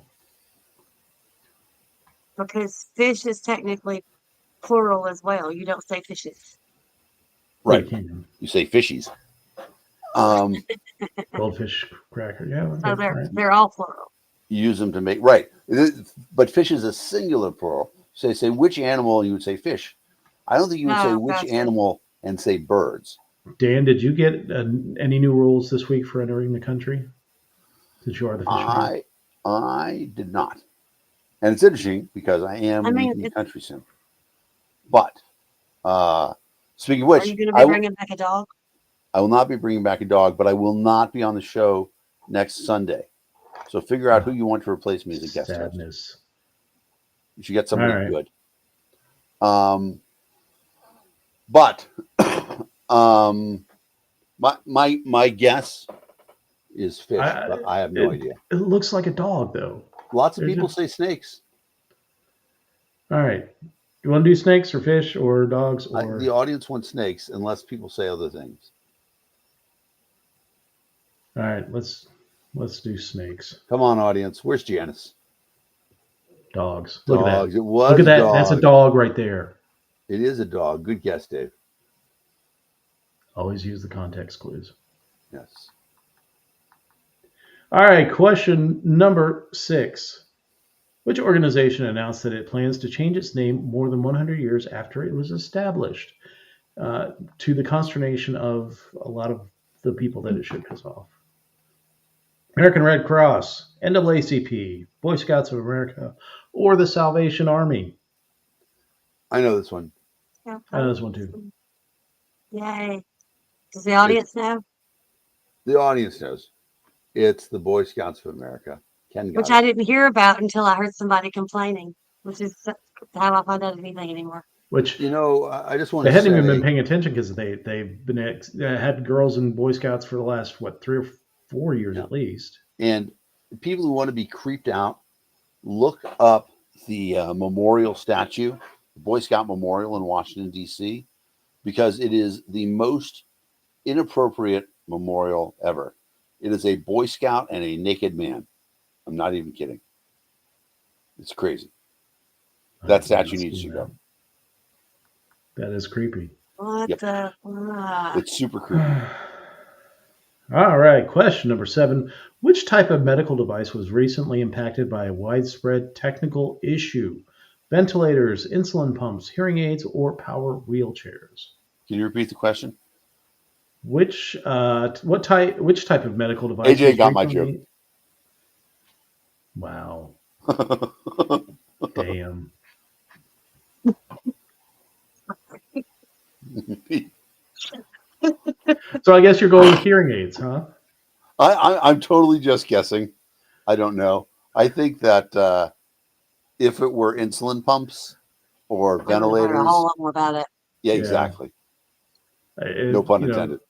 Because fish is technically plural as well. You don't say fishes. Right. You say fishies. Goldfish cracker. Yeah. So they're all plural. You use them to make, right. But fish is a singular plural. So they say which animal, you would say fish. I don't think you would say which animal and say birds. Dan, did you get any new rules this week for entering the country? Since you are the fisherman. I did not. And it's interesting because I am leaving the country soon. But speaking of which, are you going to be bringing back a dog? I will not be bringing back a dog, but I will not be on the show next Sunday. So figure out who you want to replace me as a guest host. You should get somebody good. But my guess is fish, but I have no idea. It looks like a dog, though. Lots of people say snakes. All right. You want to do snakes or fish or dogs? Or the audience wants snakes, unless people say other things. All right, let's do snakes. Come on, audience. Where's Janice? Dogs. Look at that. It was Look at that. That's a dog right there. It is a dog. Good guess, Dave. Always use the context clues. Yes. All right, question number 6. Which organization announced that it plans to change its name more than 100 years after it was established, to the consternation of a lot of the people that it should piss off? American Red Cross, NAACP, Boy Scouts of America, or the Salvation Army? I know this one. I know this one too. Yay. Does the audience know? The audience knows. It's the Boy Scouts of America. Which I didn't hear about until I heard somebody complaining, which is how I find out anything anymore. Which, I just want to say. They hadn't even been paying attention because they've been had girls in Boy Scouts for the last, 3 or 4 years at least. And people who want to be creeped out, look up the memorial statue, the Boy Scout Memorial in Washington, D.C., because it is the most inappropriate memorial ever. It is a Boy Scout and a naked man. I'm not even kidding. It's crazy. That statue needs to go. That is creepy. What the? It's super creepy. All right, question number 7. Which type of medical device was recently impacted by a widespread technical issue? Ventilators, insulin pumps, hearing aids, or power wheelchairs? Can you repeat the question? Which type of medical device AJ was got my joke. recently? Wow, damn. So I guess you're going with hearing aids, huh? I'm totally just guessing. I don't know. I think that if it were insulin pumps or I would have heard a ventilators, whole lot more about it. yeah, Yeah. exactly. No pun intended.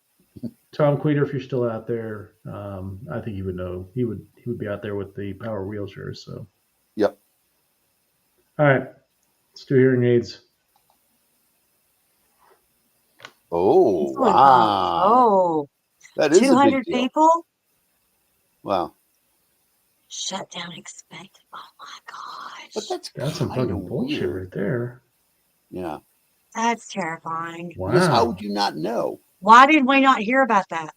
Tom Queter, if you're still out there, I think he would know. He would be out there with the power wheelchairs. So, Yep. all right, let's do hearing aids. Oh, Insulin pump. wow. Oh, That is a big 200 deal. people Wow. shut down expected. Oh my But gosh. That's some kinda fucking bullshit weird. right there. Yeah. That's terrifying. Because how Wow. would you not know? Why did we not hear about that?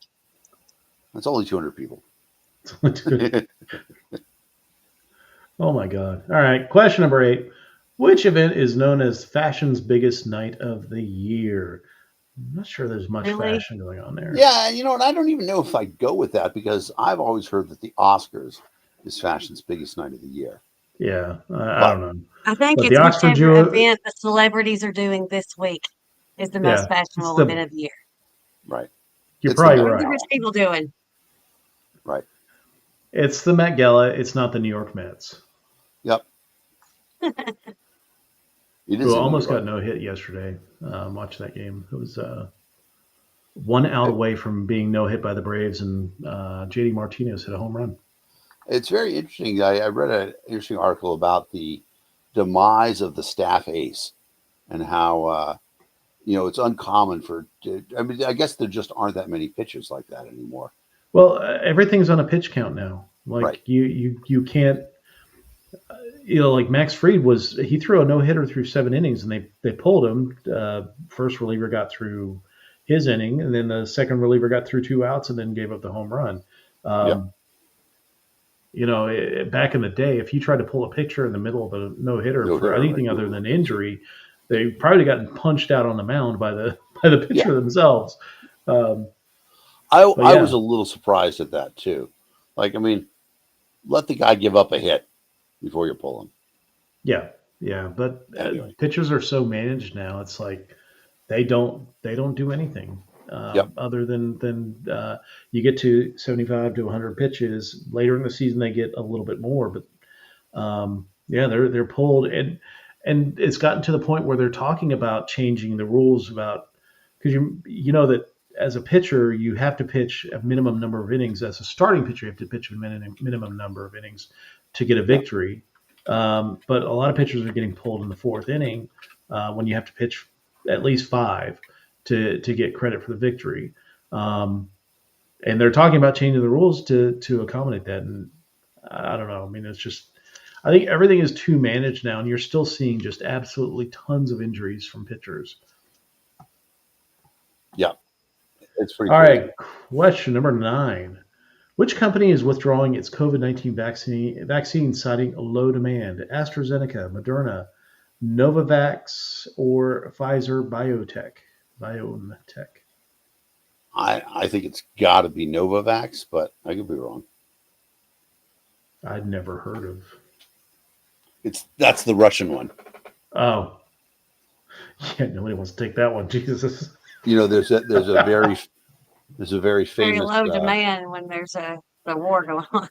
That's only 200 people. Oh my god. All right, question number 8. Which event is known as fashion's biggest night of the year? I'm not sure there's much Really? fashion going on there. Yeah, you know what? I don't even know if I go with that because I've always heard that the Oscars is fashion's biggest night of the year. Yeah, I don't know. I think But the it's Oxford whichever Jew- event the celebrities are doing this week is the most Yeah, fashionable it's event of the year. Right. You're It's the probably Met What are the right. rich people doing? Right. It's the Met Gala. It's not the New York Mets, Yep. It is who in New almost York. got no hit yesterday. Watching that game, it was one out away from being no hit by the Braves, and JD Martinez hit a home run. It's very interesting. I read an interesting article about the demise of the staff ace and how it's uncommon for. I mean, I guess there just aren't that many pitchers like that anymore. Well, everything's on a pitch count now. Like Right. you can't. Like Max Fried he threw a no hitter through 7 innings, and they pulled him. First reliever got through his inning, and then the second reliever got through 2 outs, and then gave up the home run. Back in the day, if you tried to pull a pitcher in the middle of a no hitter for anything other than injury, they probably gotten punched out on the mound by the pitcher themselves. I was a little surprised at that too. Like, I mean, let the guy give up a hit before you pull him. Yeah, but Anyway. pitchers are so managed now. It's like they don't do anything other than you get to 75 to 100 pitches. Later in the season, they get a little bit more, but they're pulled, and it's gotten to the point where they're talking about changing the rules about, because you know that as a pitcher you have to pitch a minimum number of innings. As a starting pitcher, you have to pitch a minimum number of innings to get a victory. But a lot of pitchers are getting pulled in the 4th inning when you have to pitch at least 5 to get credit for the victory. And they're talking about changing the rules to accommodate that. And I don't know. I mean, it's just, I think everything is too managed now, and you're still seeing just absolutely tons of injuries from pitchers. Yeah. It's pretty All crazy. right. Question number 9. Which company is withdrawing its COVID-19 vaccine citing low demand? AstraZeneca, Moderna, Novavax, or Pfizer BioNTech? I think it's got to be Novavax, but I could be wrong. I'd never heard of. That's the Russian one. Oh, yeah. Nobody wants to take that one. Jesus. There's a very Very famous low demand when there's a war going on.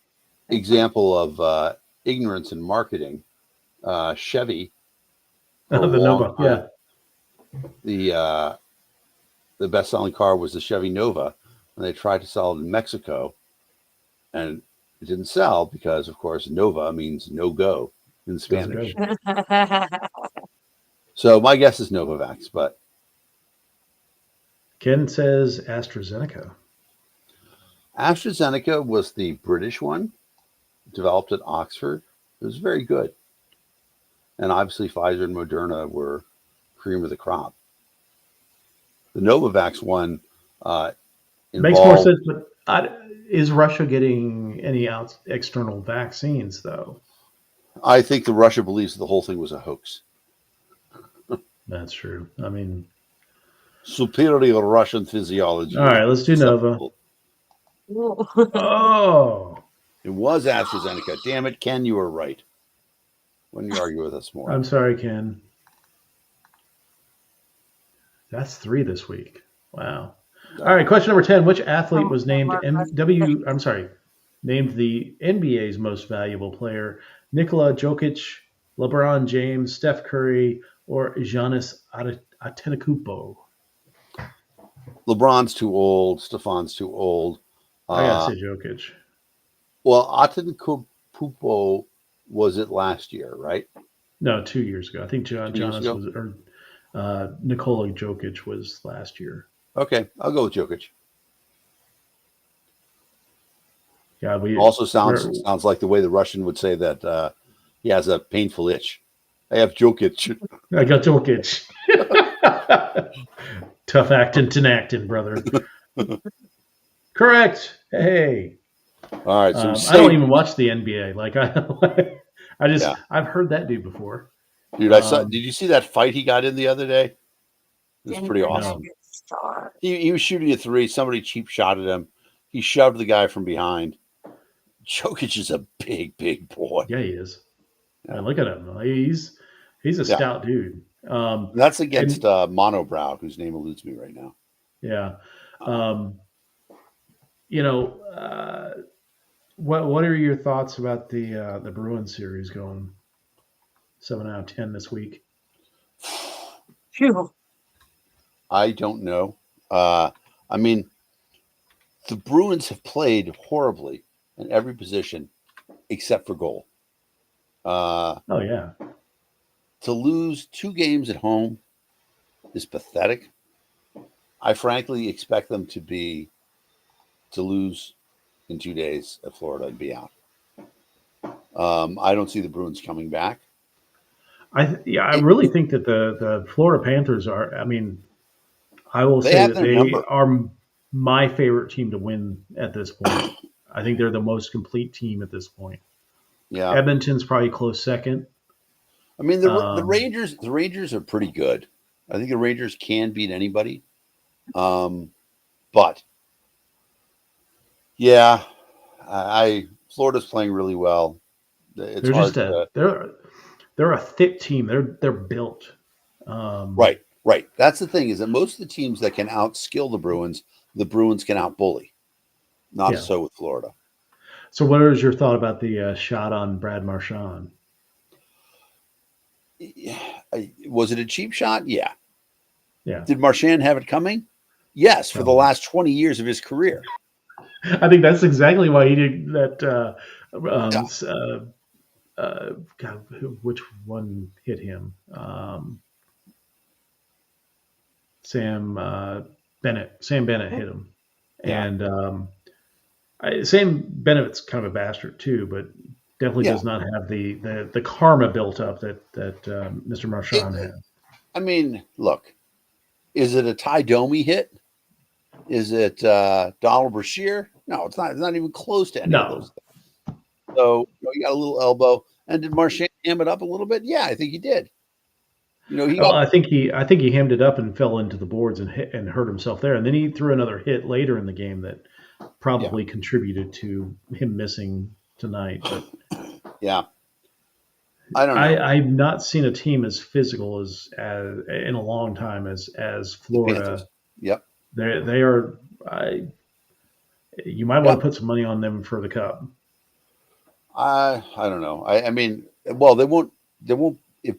example of ignorance in marketing. Chevy. The Nova, yeah. The best-selling car was the Chevy Nova, and they tried to sell it in Mexico, and it didn't sell because, of course, Nova means no go in Spanish. So my guess is Novavax, but Ken says AstraZeneca. AstraZeneca was the British one, developed at Oxford. It was very good. And obviously Pfizer and Moderna were cream of the crop. The Novavax one Makes more sense, but Is Russia getting any external vaccines, though? I think the Russia believes the whole thing was a hoax. That's true. I mean, superior Russian physiology. All right, let's do Nova. Oh, it was AstraZeneca. Damn it, Ken, you were right. When you argue with us more. I'm sorry, Ken. That's 3 this week. Wow. All right, question number 10. Which athlete was named named the NBA's most valuable player? Nikola Jokic, LeBron James, Steph Curry, or Giannis Antetokounmpo? LeBron's too old. Stefan's too old. I gotta say Jokic. Well, Antetokounmpo was it last year, right? No, 2 years ago. I think Giannis was, or Nikola Jokic was last year. Okay, I'll go with Jokic. Yeah, also sounds like the way the Russian would say that he has a painful itch. I have Jokic. I got Jokic. Tough acting, brother. Correct. Hey. All right. So I don't even watch the NBA. Like I've heard that dude before. Dude, did you see that fight he got in the other day? It was pretty awesome. He was shooting a 3. Somebody cheap shot at him. He shoved the guy from behind. Jokic is a big, big boy. Yeah, he is. Yeah. Look at him. He's a stout dude. That's against Monobrow, whose name eludes me right now. Yeah. What are your thoughts about the Bruins series going 7 out of 10 this week? Phew. I don't know. I mean, the Bruins have played horribly in every position except for goal. Oh, yeah. To lose 2 games at home is pathetic. I frankly expect them to lose in 2 days at Florida and be out. I don't see the Bruins coming back. I really think that the Florida Panthers are. I mean, I will say that they are my favorite team to win at this point. I think they're the most complete team at this point. Yeah, Edmonton's probably close second. I mean, the Rangers are pretty good. I think the Rangers can beat anybody. But yeah, Florida's playing really well. It's they're a thick team. They're built. Right. That's the thing, is that most of the teams that can outskill the Bruins can outbully. Not so with Florida. So what is your thought about the shot on Brad Marchand? Was it a cheap shot? Yeah. Yeah. Did Marchand have it coming? Yes, for the last 20 years of his career. I think that's exactly why he did that. God, which one hit him? Sam Bennett hit him, and Sam Bennett's kind of a bastard too, but definitely does not have the karma built up that Mr. Marchand had. I mean, look, is it a Ty Domi hit? Is it Donald Brashear? No, it's not. It's not even close to any of those things. So you got a little elbow. And did Marchand ham it up a little bit? Yeah, I think he did. I think he hammed it up and fell into the boards and hurt himself there. And then he threw another hit later in the game that probably contributed to him missing tonight. But yeah, I don't know. I've not seen a team as physical as in a long time as Florida. Yep, they are. You might want to put some money on them for the cup. I don't know. I mean, well, they won't. If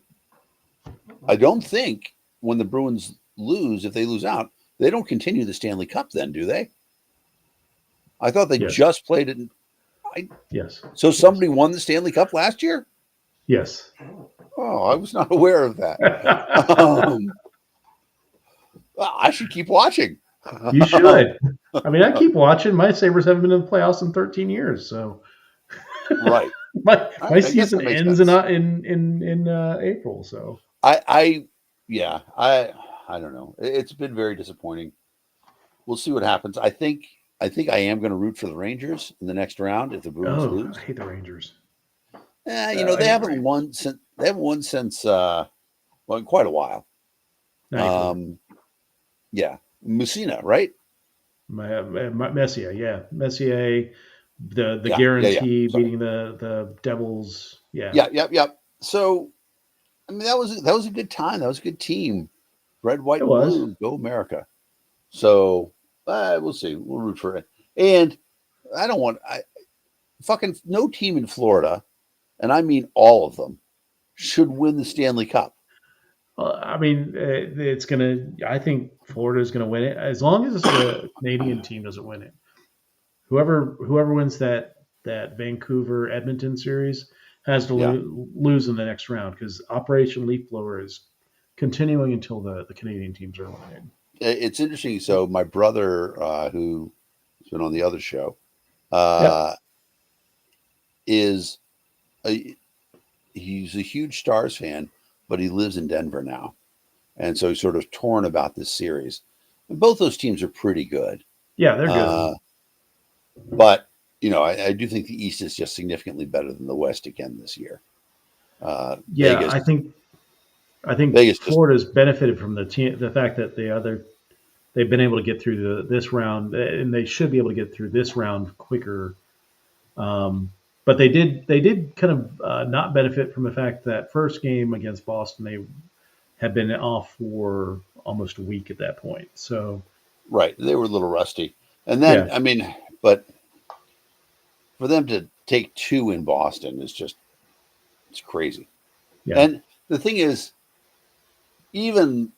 I don't think when the Bruins lose, if they lose out, they don't continue the Stanley Cup. Then do they? I thought they just played it. Yes. So somebody won the Stanley Cup last year? Yes. Oh, I was not aware of that. I should keep watching. You should. I mean, I keep watching. My Sabres haven't been in the playoffs in 13 years, so. Right. my season ends in April, so. I don't know. It's been very disappointing. We'll see what happens. I think I think I am going to root for the Rangers in the next round if the Bruins lose. I hate the Rangers. They haven't won since quite a while. Yeah, Messina, right? Messier, yeah, Messier, the guarantee beating the Devils, yeah. So, I mean, that was a good time. That was a good team. Red, white, and blue, go America. So we'll see. We'll root for it. And fucking no team in Florida, and I mean all of them, should win the Stanley Cup. Well, I mean, I think Florida's gonna win it as long as the Canadian team doesn't win it. Whoever wins that Vancouver Edmonton series has to lose in the next round because Operation Leaf Blower is continuing until the Canadian teams are eliminated. It's interesting. So my brother, who's been on the other show, he's a huge Stars fan, but he lives in Denver now, and so he's sort of torn about this series. And both those teams are pretty good. Yeah, they're good. But I do think the East is just significantly better than the West again this year. Vegas, I think Vegas Florida's benefited from the fact that they've been able to get through this round, and they should be able to get through this round quicker. But they did kind of not benefit from the fact that first game against Boston, they had been off for almost a week at that point. So right, they were a little rusty, and then I mean, but for them to take 2 in Boston is it's crazy. Yeah. And the thing is, even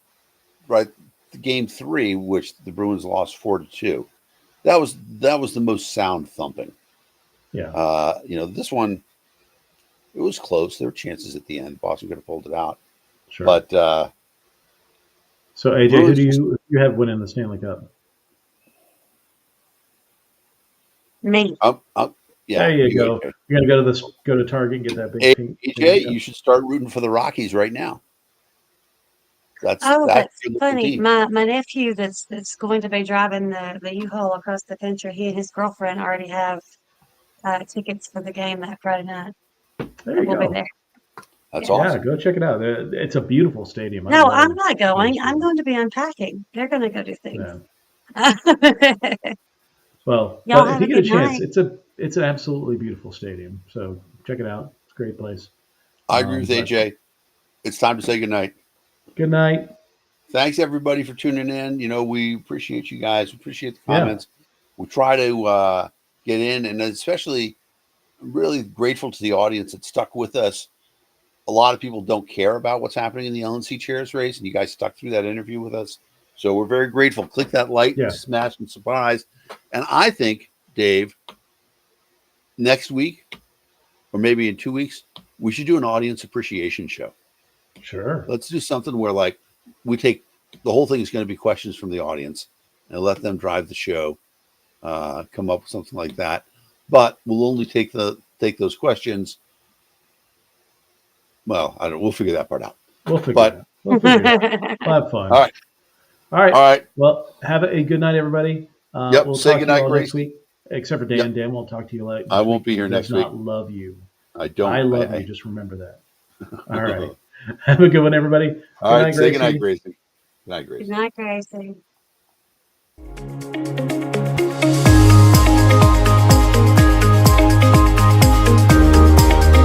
game 3, which the Bruins lost 4-2, that was the most sound thumping. Yeah. This one, it was close. There were chances at the end. Boston could have pulled it out. Sure. But so AJ, Bruins, who do you have winning the Stanley Cup? Me. Yeah. There you go. You're gonna go to Target and get that big pink. AJ, you should start rooting for the Rockies right now. That's funny. My nephew that's going to be driving the U-Haul across the country, he and his girlfriend already have tickets for the game that Friday night. There you go. Be there. That's awesome. Yeah, go check it out. It's a beautiful stadium. No, I'm not going. I'm going to be unpacking. They're going to go do things. Yeah. Well, but if you get a chance, it's an absolutely beautiful stadium. So check it out. It's a great place. I agree with AJ. It's time to say goodnight. Good night. Thanks everybody for tuning in. We appreciate you guys. We appreciate the comments. Yeah. We try to get in, and especially I'm really grateful to the audience that stuck with us. A lot of people don't care about what's happening in the LNC chairs race, and you guys stuck through that interview with us. So we're very grateful. Click that like, smash, and surprise. And I think, Dave, next week, or maybe in 2 weeks, we should do an audience appreciation show. Sure. Let's do something where we take the whole thing is going to be questions from the audience and let them drive the show, come up with something like that. But we'll only take those questions. Well, I don't know. We'll figure that part out. We'll figure it out. We'll have fun. All right. Well, have a good night, everybody. We'll say good night, next week, except for Dan. Yep. Dan won't talk to you later. I won't be here next week. Does not love you. I don't. I love you. Just remember that. All right. Have a good one, everybody. All right. Say good night, Gracie. Good night, Gracie. Good night, Gracie.